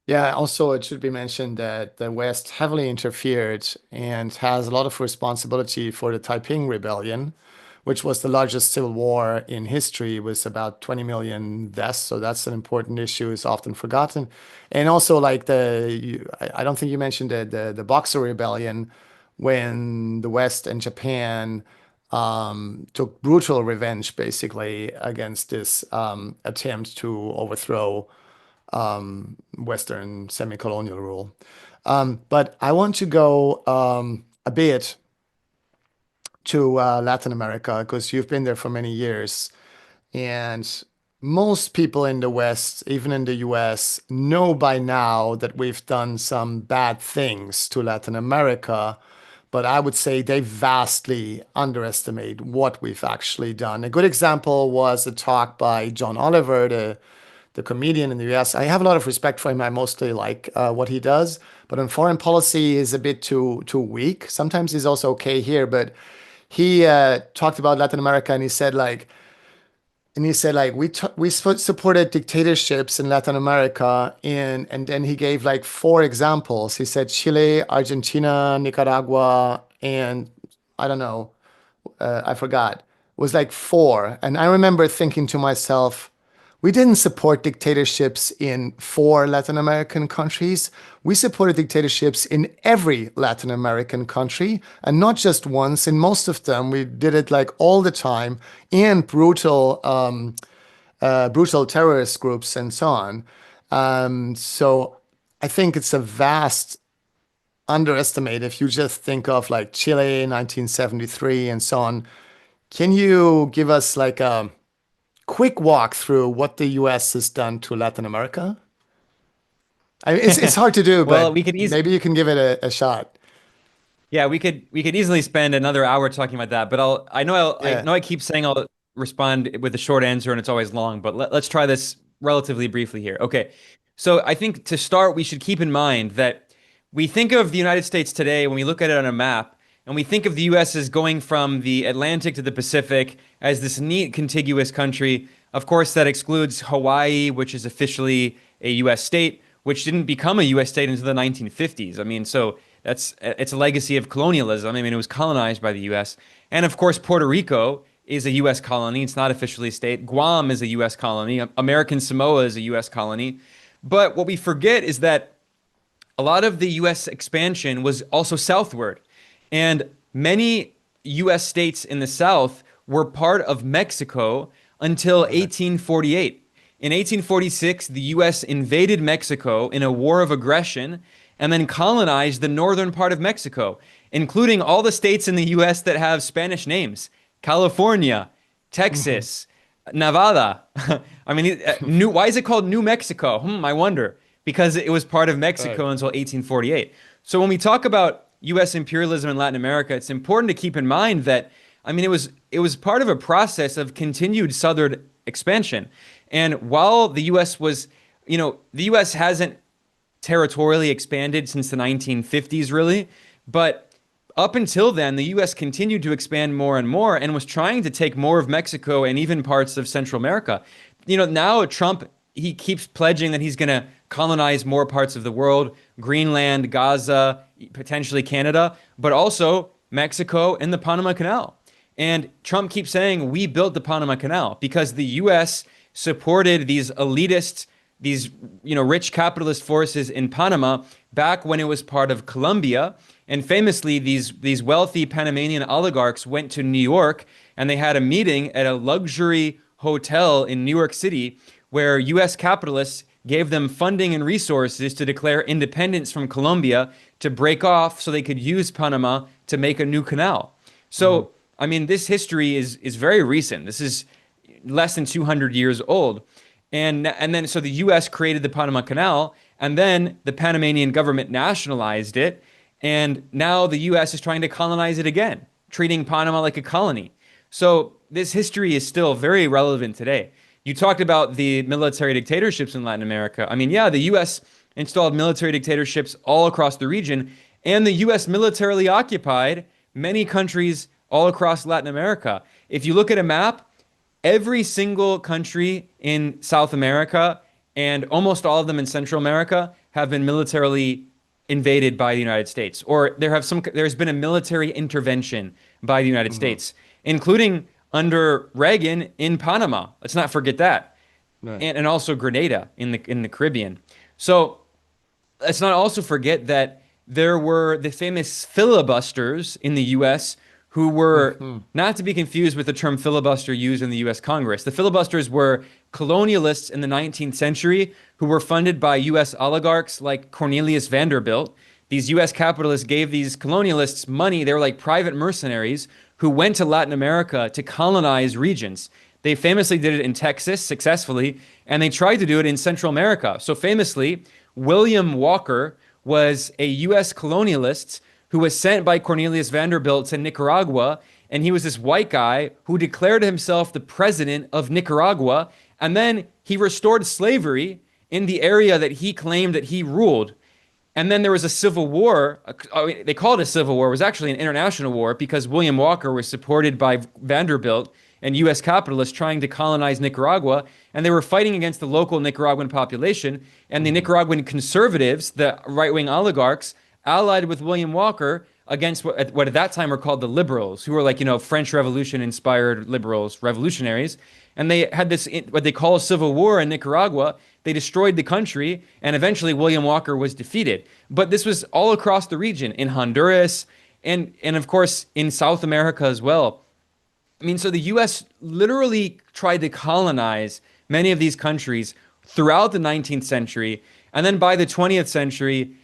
Yeah, also it should be mentioned that the West heavily interfered and has a lot of responsibility for the Taiping Rebellion, which was the largest civil war in history, with about 20 million deaths. So that's an important issue, is often forgotten. And also, like I don't think you mentioned the Boxer Rebellion, when the West and Japan took brutal revenge, basically, against this attempt to overthrow Western semi-colonial rule. But I want to go a bit to Latin America, because you've been there for many years. And most people in the West, even in the US, know by now that we've done some bad things to Latin America. But I would say they vastly underestimate what we've actually done. A good example was a talk by John Oliver, the comedian in the US. I have a lot of respect for him. I mostly like what he does, but on foreign policy is a bit too weak. Sometimes he's also okay here, but he talked about Latin America, and he said we supported dictatorships in Latin America, and then he gave like 4 examples. He said Chile, Argentina, Nicaragua, and I don't know, I forgot. It was like 4, and I remember thinking to myself, we didn't support dictatorships in 4 Latin American countries. We supported dictatorships in every Latin American country, and not just once. In most of them, we did it like all the time, and brutal terrorist groups and so on. So I think it's a vast underestimate if you just think of like Chile, 1973, and so on. Can you give us like a quick walk through what the US has done to Latin America? It's hard to do, Well, but we could easily, maybe you can give it a shot. yeah, we could easily spend another hour talking about that. But I Yeah. know I keep saying I'll respond with a short answer, and it's always long. But let's try this relatively briefly here. Okay, so I think to start, we should keep in mind that we think of the United States today when we look at it on a map And we think of the US as going from the Atlantic to the Pacific as this neat contiguous country. Of course, that excludes Hawaii, which is officially a US state, which didn't become a US state until the 1950s. I mean, so it's a legacy of colonialism. I mean, it was colonized by the US. And of course, Puerto Rico is a US colony. It's not officially a state. Guam is a US colony. American Samoa is a US colony. But what we forget is that a lot of the US expansion was also southward. And many US states in the South were part of Mexico until 1848. In 1846, the US invaded Mexico in a war of aggression and then colonized the northern part of Mexico, including all the states in the US that have Spanish names: California, Texas, Nevada. I mean, why is it called New Mexico? I wonder. Because it was part of Mexico until 1848. So when we talk about US imperialism in Latin America, it's important to keep in mind that, I mean, it was part of a process of continued southern expansion. And while the US was, the US hasn't territorially expanded since the 1950s, really, but up until then, the US continued to expand more and more and was trying to take more of Mexico and even parts of Central America. Now Trump, he keeps pledging that he's going to colonize more parts of the world: Greenland, Gaza, potentially Canada, but also Mexico and the Panama Canal. And Trump keeps saying, we built the Panama Canal because the US supported these elitist, these rich capitalist forces in Panama back when it was part of Colombia. And famously, these wealthy Panamanian oligarchs went to New York and they had a meeting at a luxury hotel in New York City where US capitalists gave them funding and resources to declare independence from Colombia, to break off so they could use Panama to make a new canal. So, I mean, this history is very recent. This is less than 200 years old. And then so the US created the Panama Canal, and then the Panamanian government nationalized it, and now the US is trying to colonize it again, treating Panama like a colony. So this history is still very relevant today. You talked about the military dictatorships in Latin America. I mean, yeah, the US installed military dictatorships all across the region, and the US militarily occupied many countries all across Latin America. If you look at a map, every single country in South America and almost all of them in Central America have been militarily invaded by the United States, or there's been a military intervention by the United States, including under Reagan in Panama. Let's not forget that. Right. And also Grenada in the Caribbean. So let's not also forget that there were the famous filibusters in the US who were not to be confused with the term filibuster used in the US Congress. The filibusters were colonialists in the 19th century who were funded by US oligarchs like Cornelius Vanderbilt. These US capitalists gave these colonialists money. They were like private mercenaries who went to Latin America to colonize regions. They famously did it in Texas successfully, and they tried to do it in Central America. So famously, William Walker was a US colonialist who was sent by Cornelius Vanderbilt to Nicaragua, and he was this white guy who declared himself the president of Nicaragua, and then he restored slavery in the area that he claimed that he ruled. And then there was a civil war. They called it a civil war. It was actually an international war because William Walker was supported by Vanderbilt and U.S. capitalists trying to colonize Nicaragua, and they were fighting against the local Nicaraguan population, and the Nicaraguan conservatives, the right-wing oligarchs, allied with William Walker against what at that time were called the liberals, who were like, French Revolution-inspired liberals, revolutionaries. And they had this, what they call a civil war in Nicaragua. They destroyed the country, and eventually William Walker was defeated. But this was all across the region, in Honduras, and of course in South America as well. I mean, so the U.S. literally tried to colonize many of these countries throughout the 19th century, and then by the 20th century,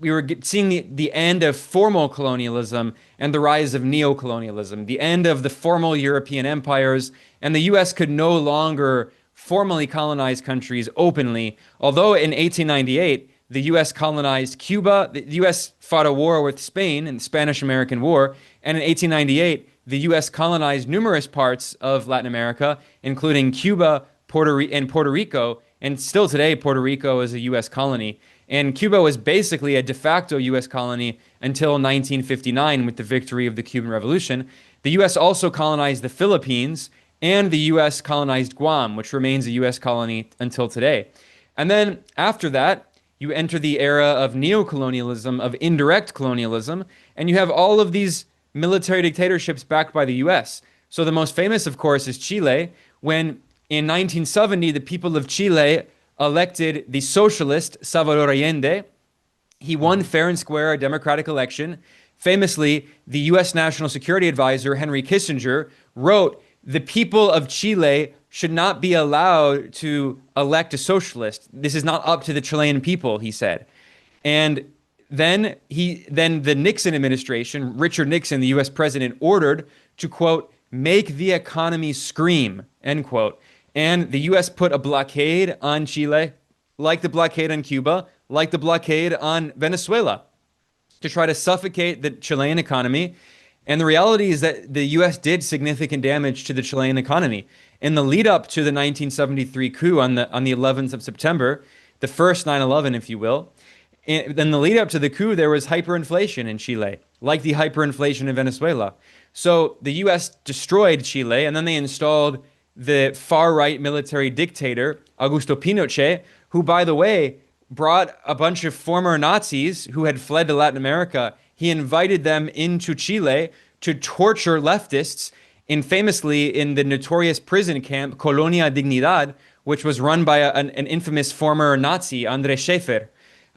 we were seeing the end of formal colonialism and the rise of neo-colonialism, the end of the formal European empires, and the U.S. could no longer formally colonize countries openly. Although in 1898, the U.S. colonized Cuba, the U.S. fought a war with Spain in the Spanish-American War, and in 1898, the U.S. colonized numerous parts of Latin America, including Cuba, Puerto Rico, and still today, Puerto Rico is a U.S. colony. And Cuba was basically a de facto U.S. colony until 1959 with the victory of the Cuban Revolution. The U.S. also colonized the Philippines, and the U.S. colonized Guam, which remains a U.S. colony until today. And then after that, you enter the era of neocolonialism, of indirect colonialism, and you have all of these military dictatorships backed by the U.S. So the most famous, of course, is Chile, when in 1970, the people of Chile elected the socialist Salvador Allende. He won fair and square a democratic election. Famously, the U.S. National Security Advisor, Henry Kissinger, wrote, "The people of Chile should not be allowed to elect a socialist. This is not up to the Chilean people," he said. And then the Nixon administration, Richard Nixon, the U.S. president, ordered to, quote, "make the economy scream," end quote. And the U.S. put a blockade on Chile, like the blockade on Cuba, like the blockade on Venezuela, to try to suffocate the Chilean economy. And the reality is that the U.S. did significant damage to the Chilean economy. In the lead up to the 1973 coup on the 11th of September, the first 9/11, if you will, in the lead up to the coup, there was hyperinflation in Chile, like the hyperinflation in Venezuela. So the U.S. destroyed Chile, and then they installed the far-right military dictator, Augusto Pinochet, who, by the way, brought a bunch of former Nazis who had fled to Latin America. He invited them into Chile to torture leftists, famously in the notorious prison camp Colonia Dignidad, which was run by an infamous former Nazi, André Schäfer.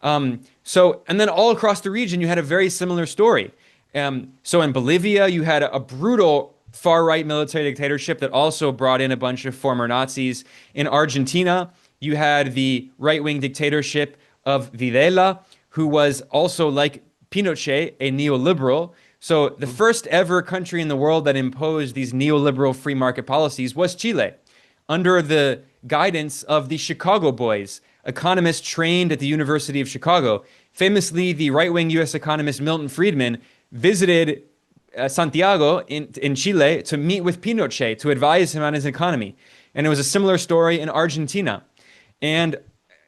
And then all across the region, you had a very similar story. So in Bolivia, you had a brutal far-right military dictatorship that also brought in a bunch of former Nazis. In Argentina, you had the right-wing dictatorship of Videla, who was also, like Pinochet, a neoliberal. So the first ever country in the world that imposed these neoliberal free market policies was Chile, under the guidance of the Chicago Boys, economists trained at the University of Chicago. Famously, the right-wing U.S. economist Milton Friedman visited Santiago in Chile to meet with Pinochet to advise him on his economy. And it was a similar story in Argentina. And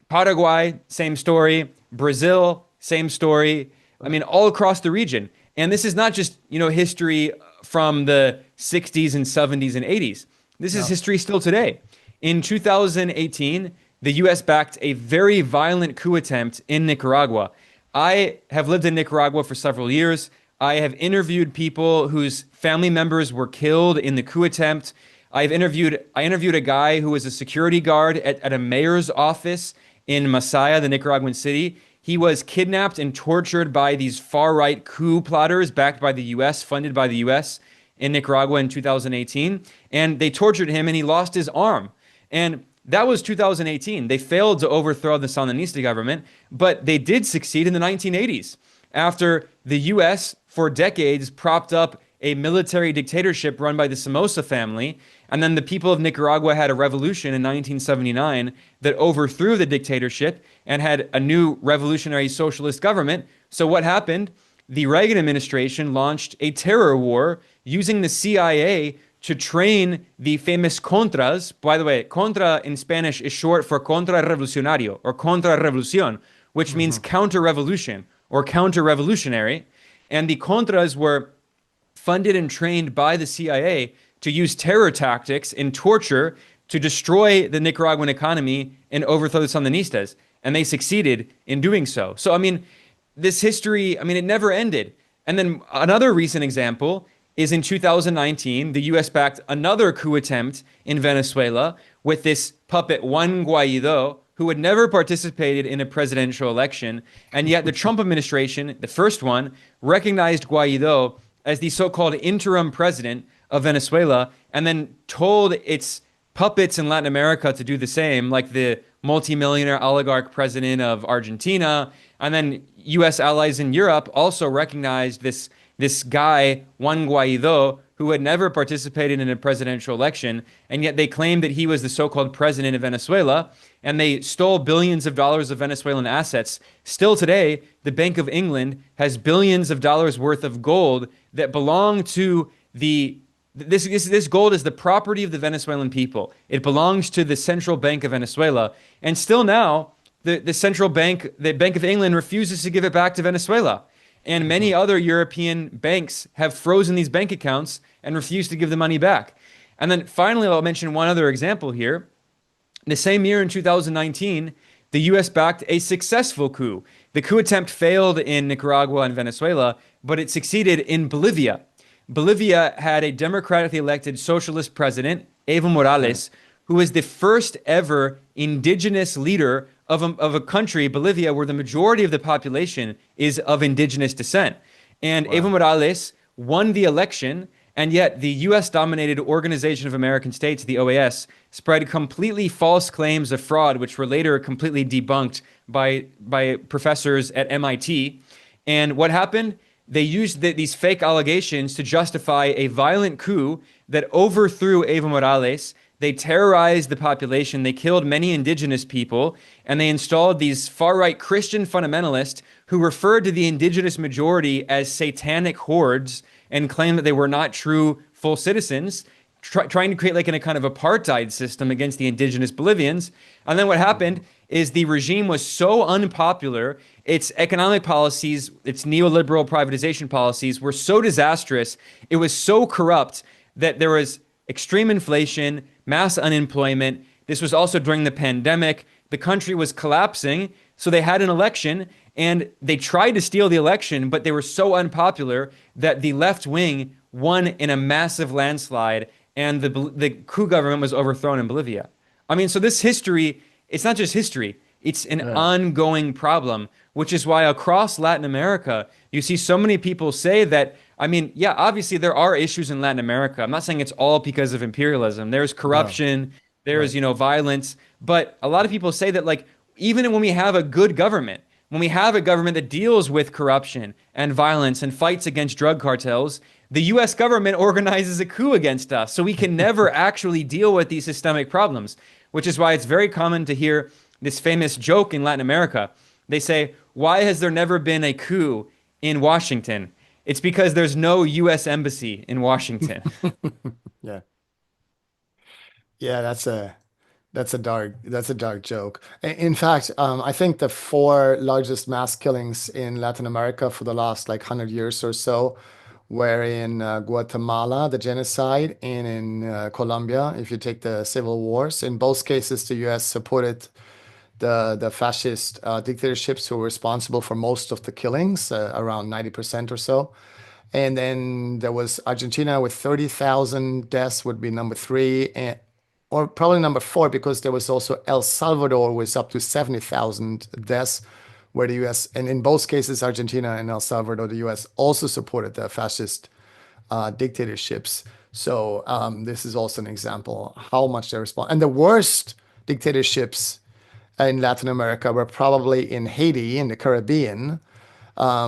Paraguay, same story. Brazil, same story. I mean, all across the region. And this is not just, history from the 60s and 70s and 80s. This is history still today. In 2018, the U.S. backed a very violent coup attempt in Nicaragua. I have lived in Nicaragua for several years. I have interviewed people whose family members were killed in the coup attempt. I interviewed a guy who was a security guard at a mayor's office in Masaya, the Nicaraguan city. He was kidnapped and tortured by these far-right coup plotters backed by the U.S., funded by the U.S. in Nicaragua in 2018. And they tortured him and he lost his arm. And that was 2018. They failed to overthrow the Sandinista government, but they did succeed in the 1980s. After the U.S. for decades propped up a military dictatorship run by the Somoza family, and then the people of Nicaragua had a revolution in 1979 that overthrew the dictatorship and had a new revolutionary socialist government. So what happened? The Reagan administration launched a terror war using the CIA to train the famous Contras. By the way, Contra in Spanish is short for contrarrevolucionario or contrarrevolución, which means counter-revolution or counter-revolutionary. And the Contras were funded and trained by the CIA to use terror tactics and torture to destroy the Nicaraguan economy and overthrow the Sandinistas. And they succeeded in doing so. So, I mean, this history, it never ended. And then another recent example is in 2019, the U.S. backed another coup attempt in Venezuela with this puppet Juan Guaido, who had never participated in a presidential election. And yet the Trump administration, the first one, recognized Guaido as the so-called interim president of Venezuela, and then told its puppets in Latin America to do the same, like the multimillionaire oligarch president of Argentina. And then U.S. allies in Europe also recognized this guy, Juan Guaido, who had never participated in a presidential election, and yet they claimed that he was the so-called president of Venezuela, and they stole billions of dollars of Venezuelan assets. Still today, the Bank of England has billions of dollars worth of gold that belong to this gold is the property of the Venezuelan people. It belongs to the Central Bank of Venezuela, and still now, the central bank, the Bank of England, refuses to give it back to Venezuela. And many other European banks have frozen these bank accounts and refused to give the money back. And then finally, I'll mention one other example here. The same year in 2019, the US backed a successful coup. The coup attempt failed in Nicaragua and Venezuela, but it succeeded in Bolivia. Bolivia had a democratically elected socialist president, Evo Morales, who was the first ever indigenous leader of a country, Bolivia, where the majority of the population is of indigenous descent. And Evo Morales won the election, and yet the US-dominated Organization of American States, the OAS, spread completely false claims of fraud, which were later completely debunked by professors at MIT. And what happened? They used these fake allegations to justify a violent coup that overthrew Evo Morales. They terrorized the population. They killed many indigenous people, and they installed these far-right Christian fundamentalists who referred to the indigenous majority as satanic hordes and claimed that they were not true full citizens, trying to create like a kind of apartheid system against the indigenous Bolivians. And then what happened is the regime was so unpopular, its economic policies, its neoliberal privatization policies were so disastrous, it was so corrupt that there was extreme inflation, mass unemployment. This was also during the pandemic. The country was collapsing, so they had an election, and they tried to steal the election, but they were so unpopular that the left wing won in a massive landslide, and the coup government was overthrown in Bolivia. I mean, so this history, it's not just history, it's an ongoing problem, which is why across Latin America, you see so many people say that, I mean, yeah, obviously there are issues in Latin America. I'm not saying it's all because of imperialism. There's corruption, there's, violence, but a lot of people say that, like, even when we have a good government, when we have a government that deals with corruption and violence and fights against drug cartels, the US government organizes a coup against us. So we can never actually deal with these systemic problems, which is why it's very common to hear this famous joke in Latin America. They say, why has there never been a coup in Washington? It's because there's no US embassy in Washington. Yeah. Yeah, that's a dark joke. In fact, I think the four largest mass killings in Latin America for the last like 100 years or so were in Guatemala, the genocide, and in Colombia, if you take the civil wars. In both cases, the US supported the fascist dictatorships who were responsible for most of the killings, around 90% or so. And then there was Argentina with 30,000 deaths would be number three, or probably number four, because there was also El Salvador with up to 70,000 deaths, where the US, and in both cases, Argentina and El Salvador, the US also supported the fascist dictatorships. So this is also an example how much they respond. And the worst dictatorships in Latin America were probably in Haiti, in the Caribbean,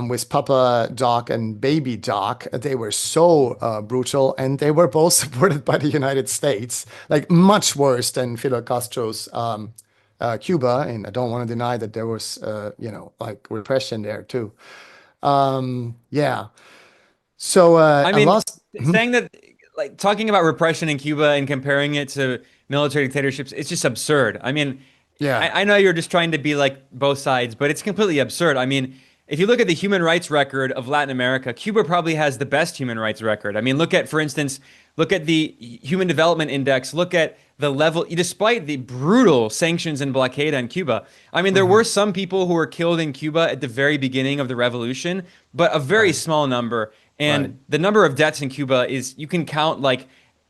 with Papa Doc and Baby Doc. They were so brutal, and they were both supported by the United States, like much worse than Fidel Castro's Cuba. And I don't want to deny that there was, like repression there too. Yeah. So I a mean, last, saying that, like talking about repression in Cuba and comparing it to military dictatorships, it's just absurd. I mean, yeah. I know you're just trying to be like both sides, but it's completely absurd. I mean, if you look at the human rights record of Latin America, Cuba probably has the best human rights record. I mean, look at, for instance, look at the Human Development Index, look at the level, despite the brutal sanctions and blockade on Cuba. I mean, there were some people who were killed in Cuba at the very beginning of the revolution, but a very small number. And the number of deaths in Cuba is, you can count like,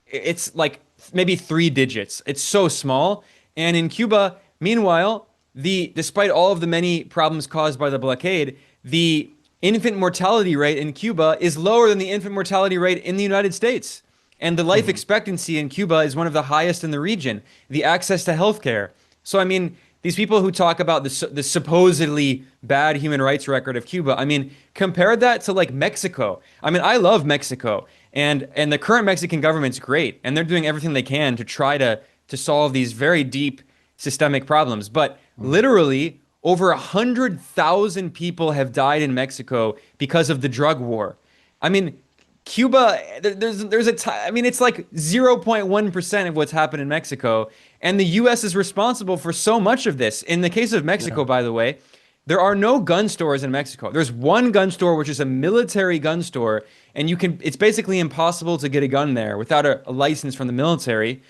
it's like maybe 3 digits. It's so small. And in Cuba, meanwhile, despite all of the many problems caused by the blockade, the infant mortality rate in Cuba is lower than the infant mortality rate in the United States. And the life expectancy in Cuba is one of the highest in the region. The access to healthcare. So, I mean, these people who talk about the supposedly bad human rights record of Cuba, I mean, compare that to like Mexico. I mean, I love Mexico, and the current Mexican government's great, and they're doing everything they can to try to solve these very deep systemic problems. But literally, over 100,000 people have died in Mexico because of the drug war. I mean, Cuba, I mean, it's like 0.1% of what's happened in Mexico, and the U.S. is responsible for so much of this. In the case of Mexico, by the way, There are no gun stores in Mexico. There's one gun store, which is a military gun store, and it's basically impossible to get a gun there without a license from the military.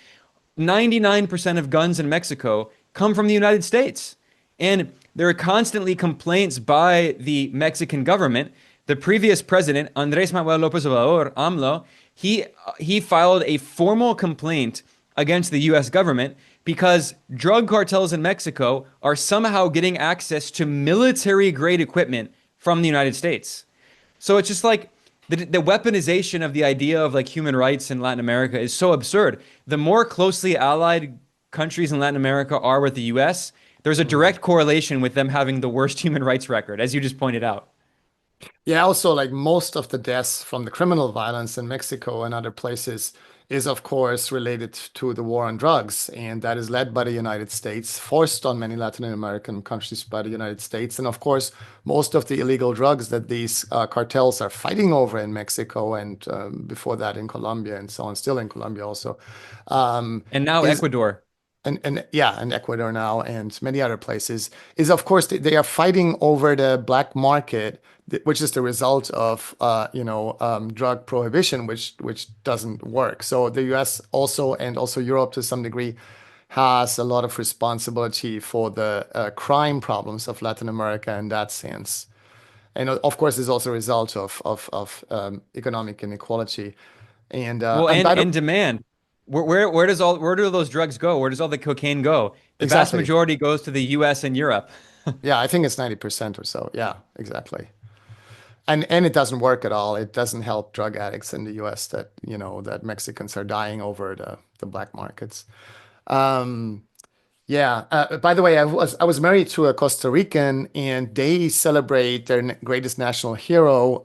99% of guns in Mexico come from the United States. And there are constantly complaints by the Mexican government. The previous president, Andrés Manuel López Obrador, AMLO, he filed a formal complaint against the US government because drug cartels in Mexico are somehow getting access to military grade equipment from the United States. So it's just like the weaponization of the idea of like human rights in Latin America is so absurd. The more closely allied countries in Latin America are with the US, there's a direct correlation with them having the worst human rights record, as you just pointed out. Yeah, also like most of the deaths from the criminal violence in Mexico and other places is of course related to the war on drugs, and that is led by the United States, forced on many Latin American countries by the United States. And of course, most of the illegal drugs that these cartels are fighting over in Mexico and before that in Colombia and so on, still in Colombia also, And now is Ecuador. and yeah, and Ecuador now and many other places is of course they are fighting over the black market, which is the result of drug prohibition, which doesn't work. So the U.S. also and also Europe to some degree has a lot of responsibility for the crime problems of Latin America in that sense. And of course, it's also a result of economic inequality. Well, And by the and demand. Where do those drugs go? Where does all the cocaine go? The vast exactly. majority goes to the US and Europe. Yeah, I think it's 90% or so. Yeah, exactly. And it doesn't work at all. It doesn't help drug addicts in the US that, that Mexicans are dying over the black markets. Um, yeah. By the way, I was married to a Costa Rican, and they celebrate their greatest national hero,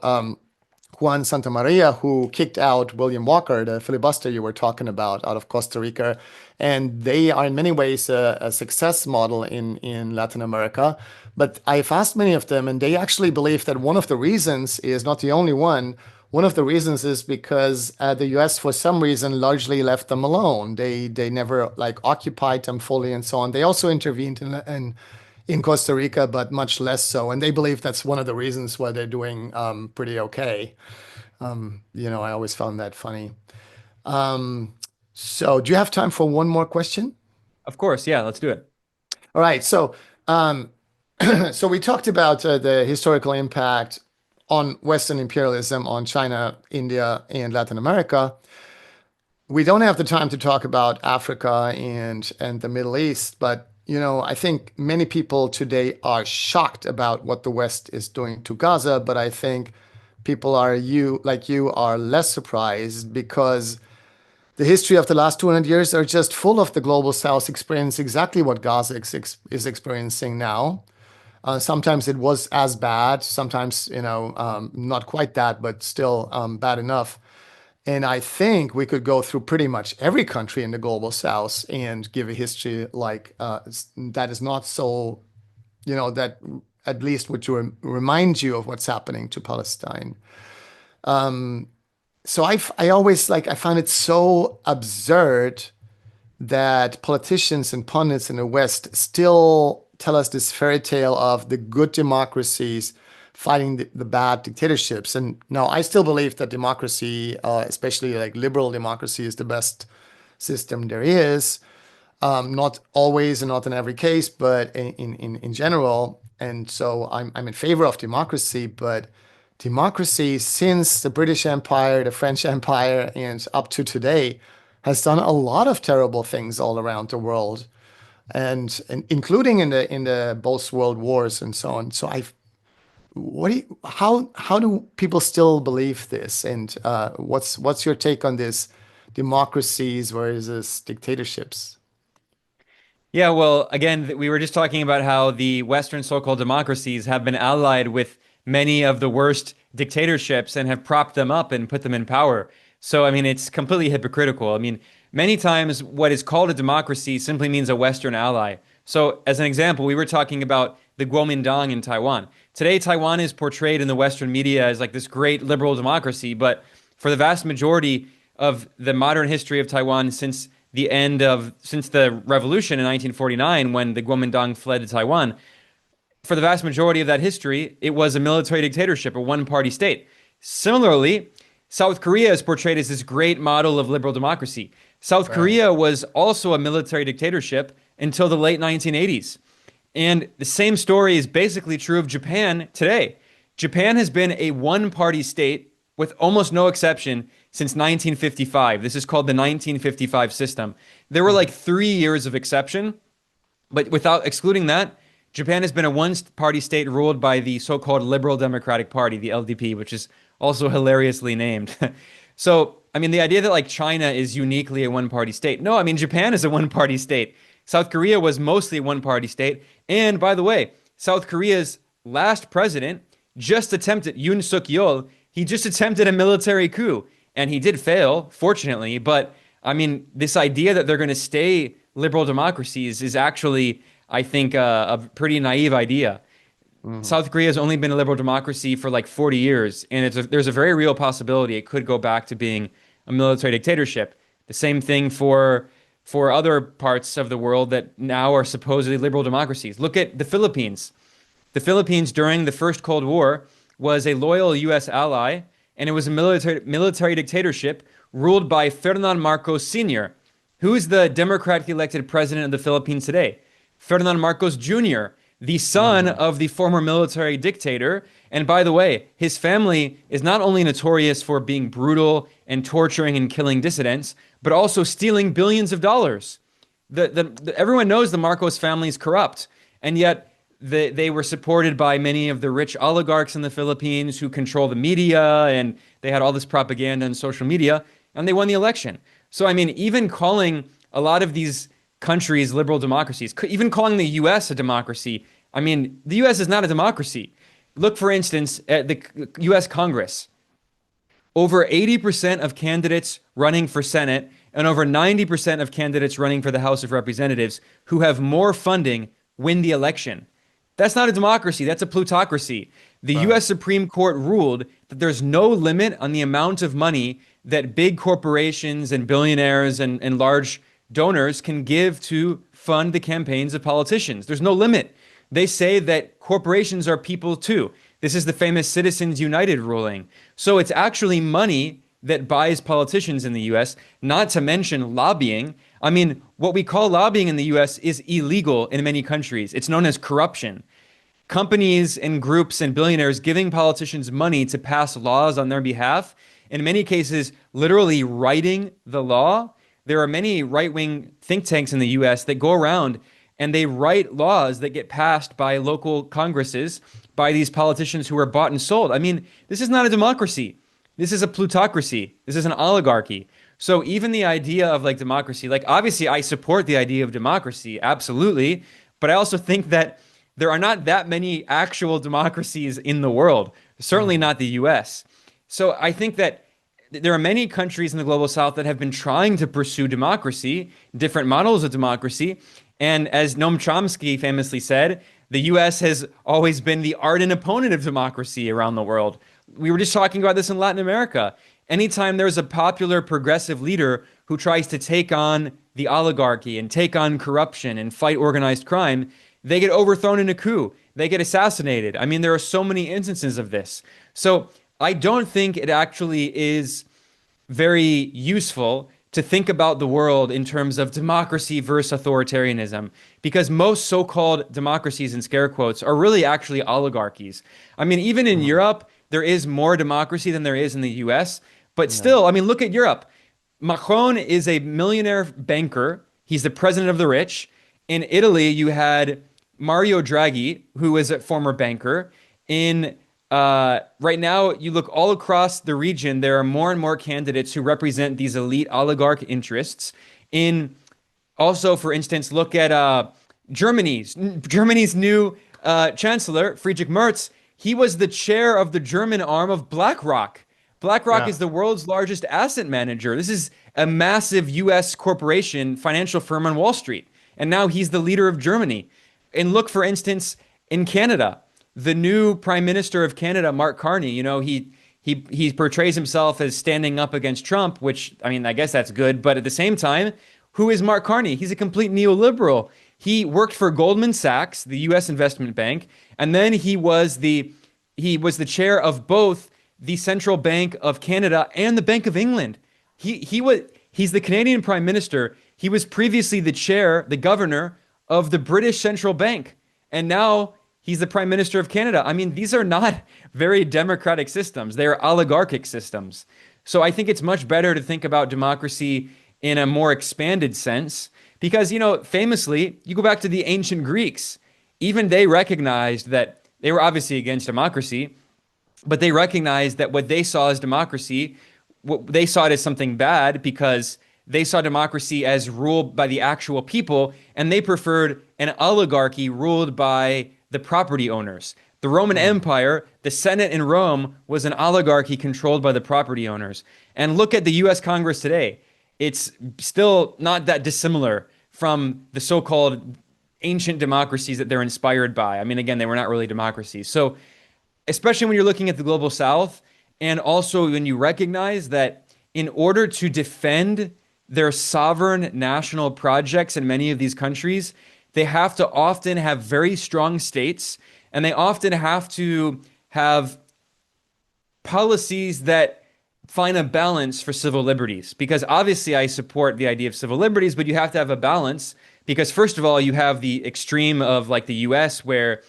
Juan Santamaria, who kicked out William Walker, the filibuster you were talking about, out of Costa Rica. And they are in many ways a success model in Latin America. But I've asked many of them, and they actually believe that one of the reasons is not the only one. One of the reasons is because the U.S. for some reason largely left them alone. They never like occupied them fully and so on. They also intervened in Costa Rica, but much less so. And they believe that's one of the reasons why they're doing pretty okay. I always found that funny. Um, so do you have time for one more question? Of course, yeah, let's do it. All right. So, so we talked about the historical impact on Western imperialism on China, India, and Latin America. We don't have the time to talk about Africa and the Middle East, but I think many people today are shocked about what the West is doing to Gaza, but I think people like you are less surprised because the history of the last 200 years are just full of the global South experience exactly what Gaza is experiencing now. Sometimes it was as bad, sometimes not quite that, but still bad enough. And I think we could go through pretty much every country in the global South and give a history like that is not so, that at least would remind you of what's happening to Palestine. So I always I find it so absurd that politicians and pundits in the West still tell us this fairy tale of the good democracies fighting the bad dictatorships. And now I still believe that democracy, especially like liberal democracy, is the best system there is. Not always and not in every case, but in general. And so I'm in favor of democracy, but democracy since the British Empire, the French Empire, and up to today has done a lot of terrible things all around the world, and including in the both world wars and so on. So how do people still believe this? And what's your take on this? Democracies versus dictatorships? Yeah, well, again, we were just talking about how the Western so-called democracies have been allied with many of the worst dictatorships and have propped them up and put them in power. So, I mean, it's completely hypocritical. I mean, many times what is called a democracy simply means a Western ally. So, as an example, we were talking about the Kuomintang in Taiwan. Today, Taiwan is portrayed in the Western media as like this great liberal democracy, but for the vast majority of the modern history of Taiwan since the revolution in 1949, when the Kuomintang fled to Taiwan, For the vast majority of that history, it was a military dictatorship, a one-party state. Similarly, South Korea is portrayed as this great model of liberal democracy. South Right. Korea was also a military dictatorship until the late 1980s. And the same story is basically true of Japan today. Japan has been a one-party state with almost no exception since 1955. This is called the 1955 system. There were like 3 years of exception, but without excluding that, Japan has been a one-party state ruled by the so-called Liberal Democratic Party, the LDP, which is also hilariously named. So, I mean, the idea that like China is uniquely a one-party state. No, I mean, Japan is a one-party state. South Korea was mostly a one-party state. And by the way, South Korea's last president just attempted, Yoon Suk-yeol, he just attempted a military coup. And he did fail, fortunately. But, I mean, this idea that they're going to stay liberal democracies is actually, I think, a pretty naive idea. South Korea has only been a liberal democracy for like 40 years, and there's a very real possibility it could go back to being a military dictatorship. The same thing for other parts of the world that now are supposedly liberal democracies. Look at the Philippines. The Philippines during the First Cold War was a loyal U.S. ally, and it was a military dictatorship ruled by Ferdinand Marcos Sr., who is the democratically elected president of the Philippines today. Ferdinand Marcos Jr., the son of the former military dictator. And by the way, his family is not only notorious for being brutal and torturing and killing dissidents, but also stealing billions of dollars. Everyone knows the Marcos family is corrupt, and yet they were supported by many of the rich oligarchs in the Philippines who control the media, and they had all this propaganda and social media, and they won the election. So, I mean, even calling a lot of these countries liberal democracies, even calling the U.S. a democracy. I mean, the U.S. is not a democracy. Look, for instance, at the U.S. Congress. Over 80% of candidates running for Senate and over 90% of candidates running for the House of Representatives who have more funding win the election. That's not a democracy. That's a plutocracy. The U.S. Supreme Court ruled that there's no limit on the amount of money that big corporations and billionaires and large donors can give to fund the campaigns of politicians. There's no limit. They say that corporations are people too. This is the famous Citizens United ruling. So it's actually money that buys politicians in the US, not to mention lobbying. I mean, what we call lobbying in the US is illegal in many countries. It's known as corruption. Companies and groups and billionaires giving politicians money to pass laws on their behalf, in many cases, literally writing the law. There are many right-wing think tanks in the US that go around and they write laws that get passed by local congresses, by these politicians who are bought and sold. I mean, this is not a democracy. This is a plutocracy. This is an oligarchy. So even the idea of like democracy, like obviously I support the idea of democracy, absolutely. But I also think that there are not that many actual democracies in the world, certainly not the US. So I think that there are many countries in the global south that have been trying to pursue democracy, different models of democracy. And as Noam Chomsky famously said, the US has always been the ardent opponent of democracy around the world. We were just talking about this in Latin America. Anytime there's a popular progressive leader who tries to take on the oligarchy and take on corruption and fight organized crime, they get overthrown in a coup. They get assassinated. I mean, there are so many instances of this. So I don't think it actually is very useful to think about the world in terms of democracy versus authoritarianism, because most so-called democracies in scare quotes are really actually oligarchies. I mean, even in Europe, there is more democracy than there is in the US, but still, I mean, look at Europe. Macron is a millionaire banker. He's the president of the rich. In Italy, you had Mario Draghi, who is a former banker. In right now, you look all across the region, there are more and more candidates who represent these elite oligarch interests. In also, for instance, look at Germany's new chancellor, Friedrich Merz. He was the chair of the German arm of BlackRock. BlackRock is the world's largest asset manager. This is a massive U.S. corporation, financial firm on Wall Street. And now he's the leader of Germany. And look, for instance, in Canada, the new Prime Minister of Canada, Mark Carney, you know, he portrays himself as standing up against Trump, which, I mean, I guess that's good. But at the same time, who is Mark Carney? He's a complete neoliberal. He worked for Goldman Sachs, the U.S. investment bank, and then he was the chair of both the Central Bank of Canada and the Bank of England. He's the Canadian Prime Minister. He was previously the governor of the British Central Bank, and now he's the Prime Minister of Canada. I mean, these are not very democratic systems. They are oligarchic systems. So I think it's much better to think about democracy in a more expanded sense because, famously, you go back to the ancient Greeks. Even they recognized that they were obviously against democracy, but they recognized that what they saw as democracy, they saw it as something bad because they saw democracy as ruled by the actual people, and they preferred an oligarchy ruled by the property owners. The Roman Empire, the Senate in Rome, was an oligarchy controlled by the property owners. And look at the US Congress today. It's still not that dissimilar from the so-called ancient democracies that they're inspired by. I mean, again, they were not really democracies. So especially when you're looking at the global south, and also when you recognize that in order to defend their sovereign national projects in many of these countries, they have to often have very strong states, and they often have to have policies that find a balance for civil liberties. Because obviously I support the idea of civil liberties, but you have to have a balance because first of all, you have the extreme of like the US where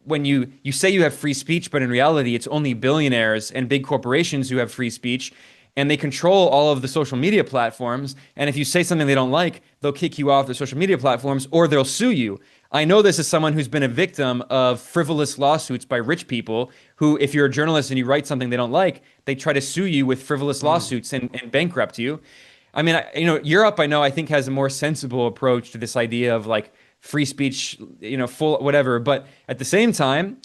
when you say you have free speech, but in reality, it's only billionaires and big corporations who have free speech, and they control all of the social media platforms. And if you say something they don't like, they'll kick you off the social media platforms or they'll sue you. I know this as someone who's been a victim of frivolous lawsuits by rich people who, if you're a journalist and you write something they don't like, they try to sue you with frivolous lawsuits and bankrupt you. I mean, Europe, I think has a more sensible approach to this idea of like free speech, full whatever. But at the same time,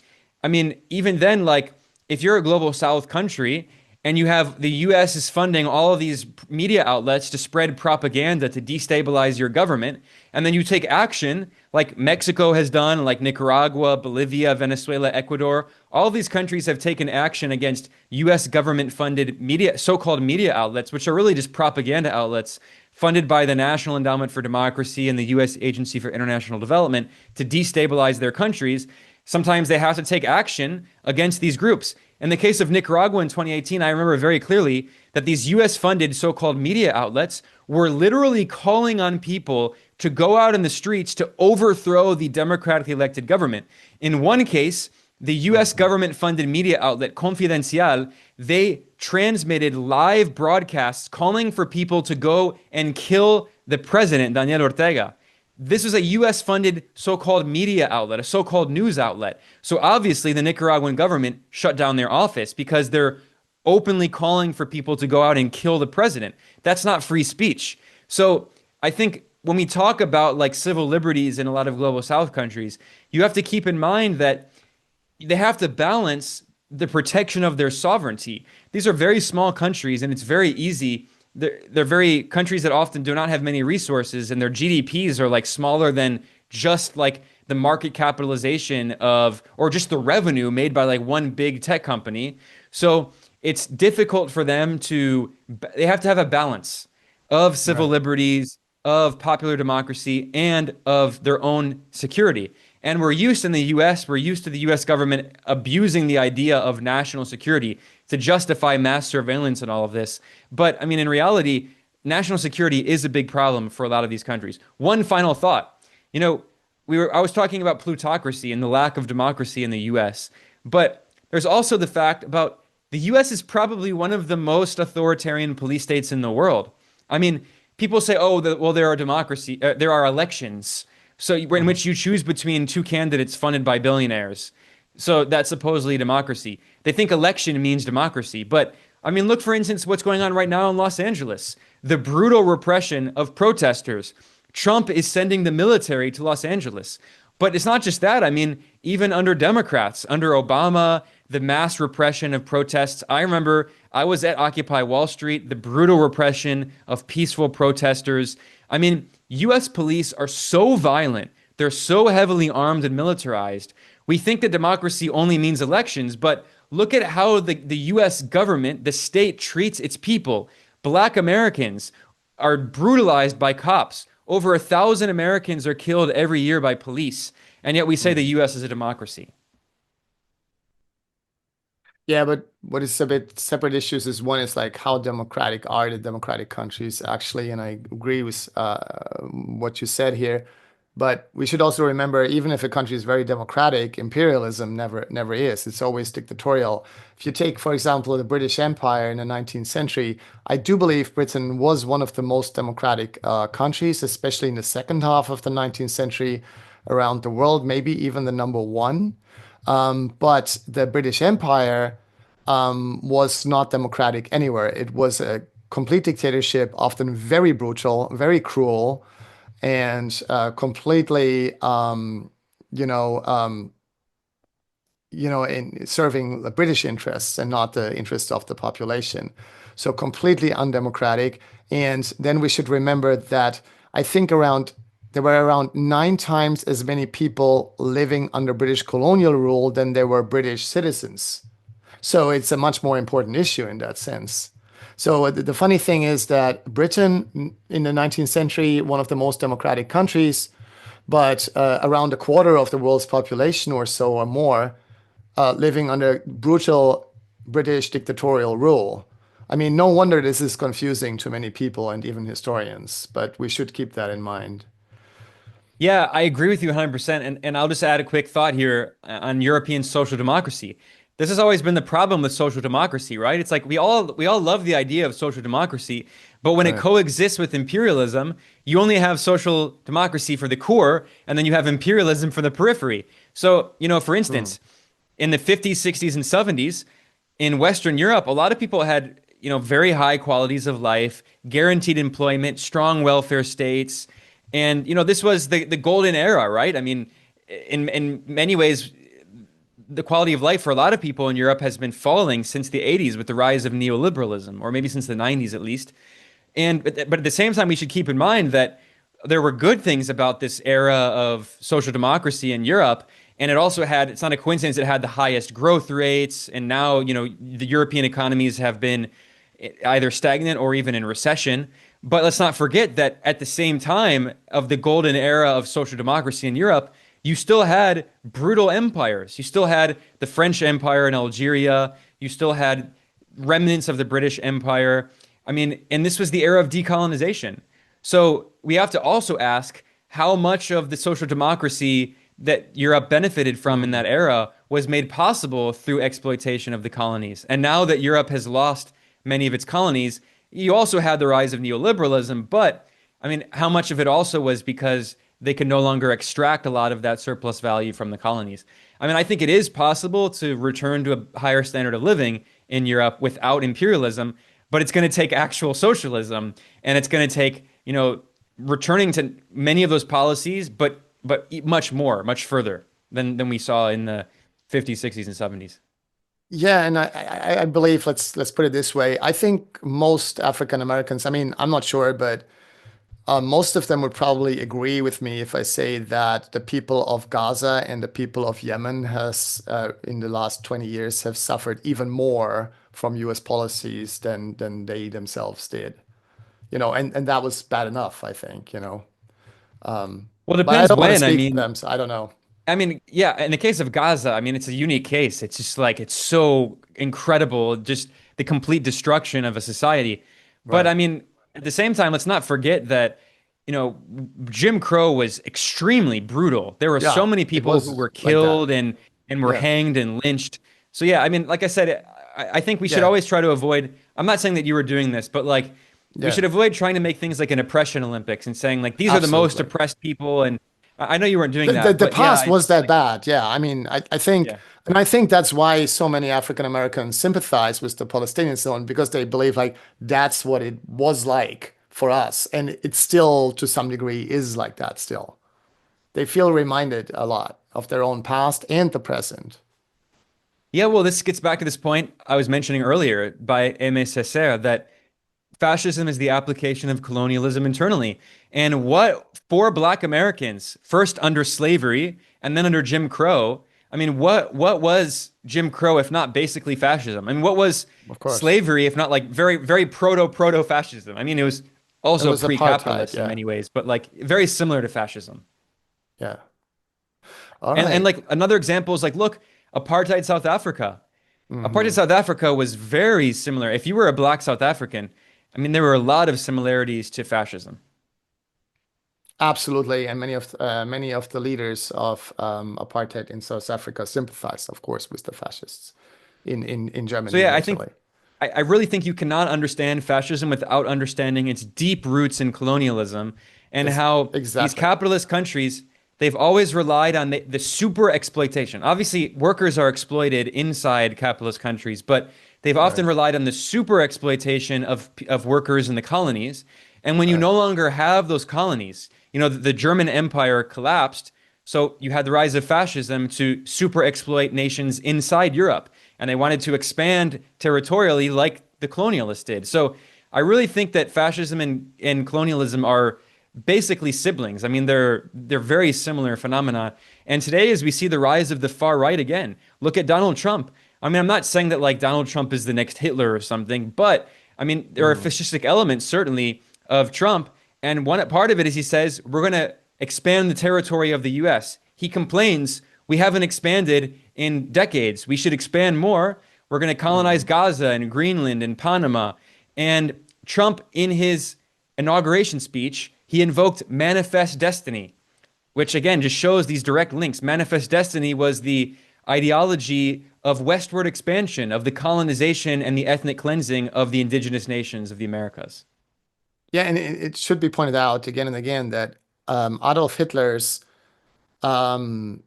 I mean, even then, like if you're a global South country and you have the US is funding all of these media outlets to spread propaganda to destabilize your government, and then you take action like Mexico has done, like Nicaragua, Bolivia, Venezuela, Ecuador, all of these countries have taken action against US government-funded media, so-called media outlets, which are really just propaganda outlets funded by the National Endowment for Democracy and the U.S. Agency for International Development to destabilize their countries. Sometimes they have to take action against these groups. In the case of Nicaragua in 2018, I remember very clearly that these U.S.-funded so-called media outlets were literally calling on people to go out in the streets to overthrow the democratically elected government. In one case, the U.S. government-funded media outlet Confidencial, they transmitted live broadcasts calling for people to go and kill the president, Daniel Ortega. This was a U.S.-funded so-called media outlet, a so-called news outlet. So obviously the Nicaraguan government shut down their office because they're openly calling for people to go out and kill the president. That's not free speech. So I think when we talk about like civil liberties in a lot of global South countries, you have to keep in mind that they have to balance the protection of their sovereignty. These are very small countries, and it's very easy. They're very countries that often do not have many resources, and their GDPs are like smaller than just like the market capitalization of, or just the revenue made by like one big tech company. So it's difficult for them they have to have a balance of civil liberties, of popular democracy, and of their own security. And we're used to the U.S. government abusing the idea of national security to justify mass surveillance and all of this. But I mean, in reality, national security is a big problem for a lot of these countries. One final thought, I was talking about plutocracy and the lack of democracy in the U.S., but there's also the fact about the U.S. is probably one of the most authoritarian police states in the world. I mean, people say, there are elections. So in which you choose between two candidates funded by billionaires. So that's supposedly democracy. They think election means democracy. But I mean, look, for instance, what's going on right now in Los Angeles. The brutal repression of protesters. Trump is sending the military to Los Angeles. But it's not just that. I mean, even under Democrats, under Obama, the mass repression of protests. I remember I was at Occupy Wall Street, the brutal repression of peaceful protesters. I mean, U.S. police are so violent. They're so heavily armed and militarized. We think that democracy only means elections, but look at how the U.S. government, the state, treats its people. Black Americans are brutalized by cops. over 1,000 Americans are killed every year by police, and yet we say the U.S. is a democracy. Yeah, but what is a bit separate issues is one is like how democratic are the democratic countries actually, and I agree with what you said here. But we should also remember, even if a country is very democratic, imperialism never is. It's always dictatorial. If you take, for example, the British Empire in the 19th century, I do believe Britain was one of the most democratic countries, especially in the second half of the 19th century around the world, maybe even the number one. But the British Empire was not democratic anywhere. It was a complete dictatorship, often very brutal, very cruel, and completely, you know, um, in serving the British interests and not the interests of the population. So completely undemocratic. And then we should remember that I think there were around 9 times as many people living under British colonial rule than there were British citizens. So it's a much more important issue in that sense. So the funny thing is that Britain in the 19th century, one of the most democratic countries, but around a quarter of the world's population or so or more living under brutal British dictatorial rule. I mean, no wonder this is confusing to many people and even historians, but we should keep that in mind. Yeah, I agree with you 100%. And I'll just add a quick thought here on European social democracy. This has always been the problem with social democracy, right? It's like we all love the idea of social democracy, but when it Right. coexists with imperialism, you only have social democracy for the core, and then you have imperialism for the periphery. So, for Hmm. instance, in the 50s, 60s, and 70s, in Western Europe, a lot of people had, very high qualities of life, guaranteed employment, strong welfare states. And, this was the golden era, right? I mean, in many ways, the quality of life for a lot of people in Europe has been falling since the 80s with the rise of neoliberalism, or maybe since the 90s at least. But at the same time, we should keep in mind that there were good things about this era of social democracy in Europe. And it's not a coincidence, it had the highest growth rates. And now, the European economies have been either stagnant or even in recession. But let's not forget that at the same time of the golden era of social democracy in Europe, you still had brutal empires. You still had the French Empire in Algeria. You still had remnants of the British Empire. I mean, and this was the era of decolonization. So we have to also ask how much of the social democracy that Europe benefited from in Hmm. that era was made possible through exploitation of the colonies. And now that Europe has lost many of its colonies, you also had the rise of neoliberalism. But I mean, how much of it also was because they can no longer extract a lot of that surplus value from the colonies? I mean, I think it is possible to return to a higher standard of living in Europe without imperialism, but it's going to take actual socialism, and it's going to take, returning to many of those policies, but much more, much further than we saw in the 50s, 60s, and 70s. Yeah, and I believe let's put it this way. I think most African Americans, I mean, I'm not sure, but most of them would probably agree with me if I say that the people of Gaza and the people of Yemen has in the last 20 years have suffered even more from US policies than they themselves did. And that was bad enough, I think. Well, it But I depends don't want to when. I speak for mean, them, so I don't know. I mean, yeah, in the case of Gaza, I mean, it's a unique case. It's just like it's so incredible, just the complete destruction of a society. But I Right. mean, at the same time, let's not forget that, you know, Jim Crow was extremely brutal. There were so Yeah, many it people who was were like that. killed and were Yeah. hanged and lynched. So yeah, I mean, like I said, I think we should Yeah. always try to avoid. I'm not saying that you were doing this, but like we Yeah. should avoid trying to make things like an oppression Olympics and saying like these are the most Absolutely. oppressed people. And I know you weren't doing The that, the but yeah, past was that bad. Yeah. I mean, I think yeah. and I think that's why so many African Americans sympathize with the Palestinian zone because they believe like that's what it was like for us. And it still to some degree is like that still. They feel reminded a lot of their own past and the present. Yeah, well, this gets back to this point I was mentioning earlier by Aimé Césaire that fascism is the application of colonialism internally. And what for Black Americans, first under slavery and then under Jim Crow, I mean, what was Jim Crow if not basically fascism? I mean, what was Of course. slavery if not like very, very proto fascism? I mean, it was It Also was apartheid. pre-capitalist in Yeah. many ways, but like very similar to fascism. Yeah. All And right. like another example is like, look, apartheid South Africa. Apartheid Hmm. South Africa was very similar. If you were a black South African, I mean, there were a lot of similarities to fascism. Absolutely, and many of the leaders of apartheid in South Africa sympathized, of course, with the fascists in So Germany yeah, I think initially. I really think you cannot understand fascism without understanding its deep roots in colonialism and It's how these exactly. capitalist countries, they've always relied on the super exploitation. Obviously, workers are exploited inside capitalist countries, but they've Right. often relied on the super exploitation of workers in the colonies. And when you Right. no longer have those colonies, you know, the German Empire collapsed. So you had the rise of fascism to super exploit nations inside Europe, and they wanted to expand territorially like the colonialists did. So I really think that fascism and colonialism are basically siblings. I mean, they're very similar phenomena. And today, as we see the rise of the far right again, look at Donald Trump. I mean, I'm not saying that like Donald Trump is the next Hitler or something, but I mean, there are Mm. fascistic elements certainly of Trump. And one part of it is he says we're going to expand the territory of the U.S. He complains we haven't expanded in decades. We should expand more. We're going to colonize Mm. Gaza and Greenland and Panama. And Trump, in his inauguration speech, he invoked manifest destiny, which again just shows these direct links. Manifest destiny was the ideology of westward expansion, of the colonization and the ethnic cleansing of the indigenous nations of the Americas. Yeah, and it should be pointed out again and again that Adolf Hitler's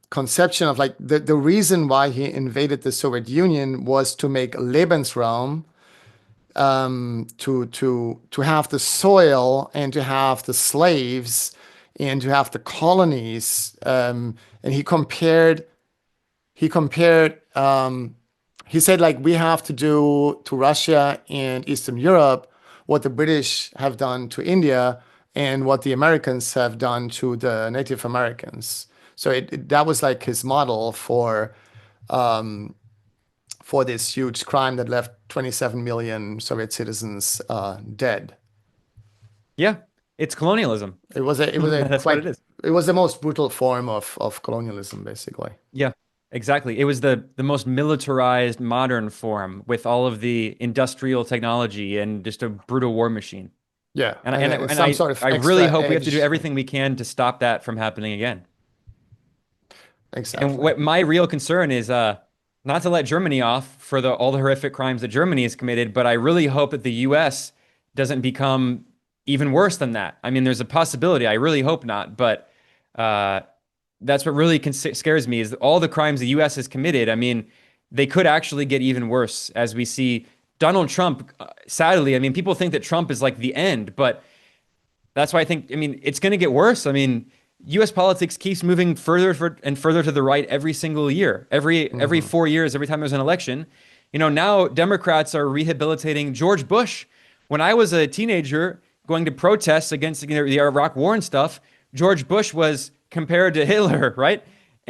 conception of like the reason why he invaded the Soviet Union was to make Lebensraum, to have the soil and to have the slaves and to have the colonies. And he compared he said like we have to do to Russia and Eastern Europe what the British have done to India and what the Americans have done to the Native Americans. So that was like his model for this huge crime that left 27 million Soviet citizens dead. Yeah, it's colonialism. It was a That's what it quite is. it was the most brutal form of colonialism, basically. Yeah, exactly. It was the most militarized modern form with all of the industrial technology and just a brutal war machine. Yeah, And I, and and I, then and some I, sort of I really extra hope we have to do edge. everything we can to stop that from happening again. And Exactly. what my real concern is not to let Germany off for the all the horrific crimes that Germany has committed, but I really hope that the US doesn't become even worse than that. I mean, there's a possibility. I really hope not, but uh, that's what really scares me is all the crimes the US has committed. I mean, they could actually get even worse as we see Donald Trump. Sadly, I mean, people think that Trump is like the end, but that's why I think, I mean, it's going to get worse. I mean, US politics keeps moving and further to the right every single year. Every Hmm. 4 years, every time there's an election. You know, now Democrats are rehabilitating George Bush. When I was a teenager going to protests against the Iraq war and stuff, George Bush was compared to Hitler, right?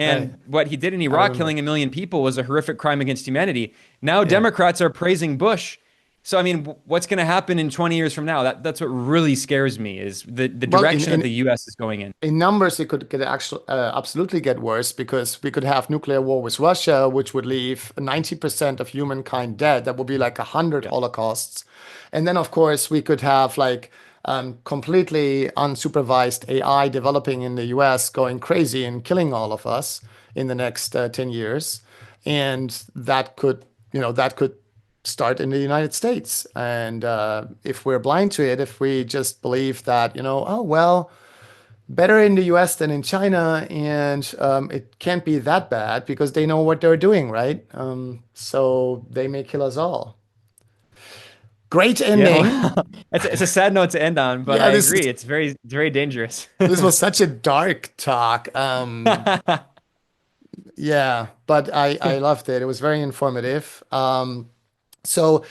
Right. And what he did in I Iraq, remember. killing a million people, was a horrific crime against humanity. Now Yeah. Democrats are praising Bush. So I mean, what's going to happen in 20 years from now? That's what really scares me is the Well, in, direction that in the US is going in. in numbers, it could get actually absolutely get worse because we could have nuclear war with Russia, which would leave 90% of humankind dead. That would be like 100 Yeah. holocausts. And then, of course, we could have like completely unsupervised AI developing in the US, going crazy and killing all of us in the next 10 years. And that could start in the United States. And if we're blind to it, if we just believe that, oh, well, better in the US than in China, and it can't be that bad because they know what they're doing, right? So they may kill us all. Great Yeah, ending. well, it's a sad note to end on, but Yeah, I this agree. It's very dangerous. this was such a dark talk. Yeah, but I loved it. It was very informative. So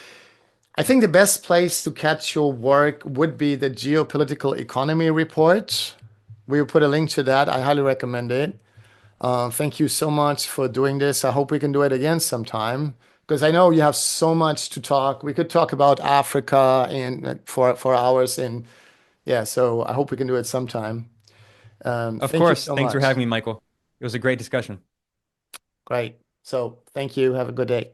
I think the best place to catch your work would be the Geopolitical Economy Report. We'll put a link to that. I highly recommend it. Thank you so much for doing this. I hope we can do it again sometime because I know you have so much to talk. We could talk about Africa and for hours Yeah, so I hope we can do it sometime. Of Thank you course. so Thanks for much. having me, Michael. It was a great discussion. Great. So thank you. Have a good day.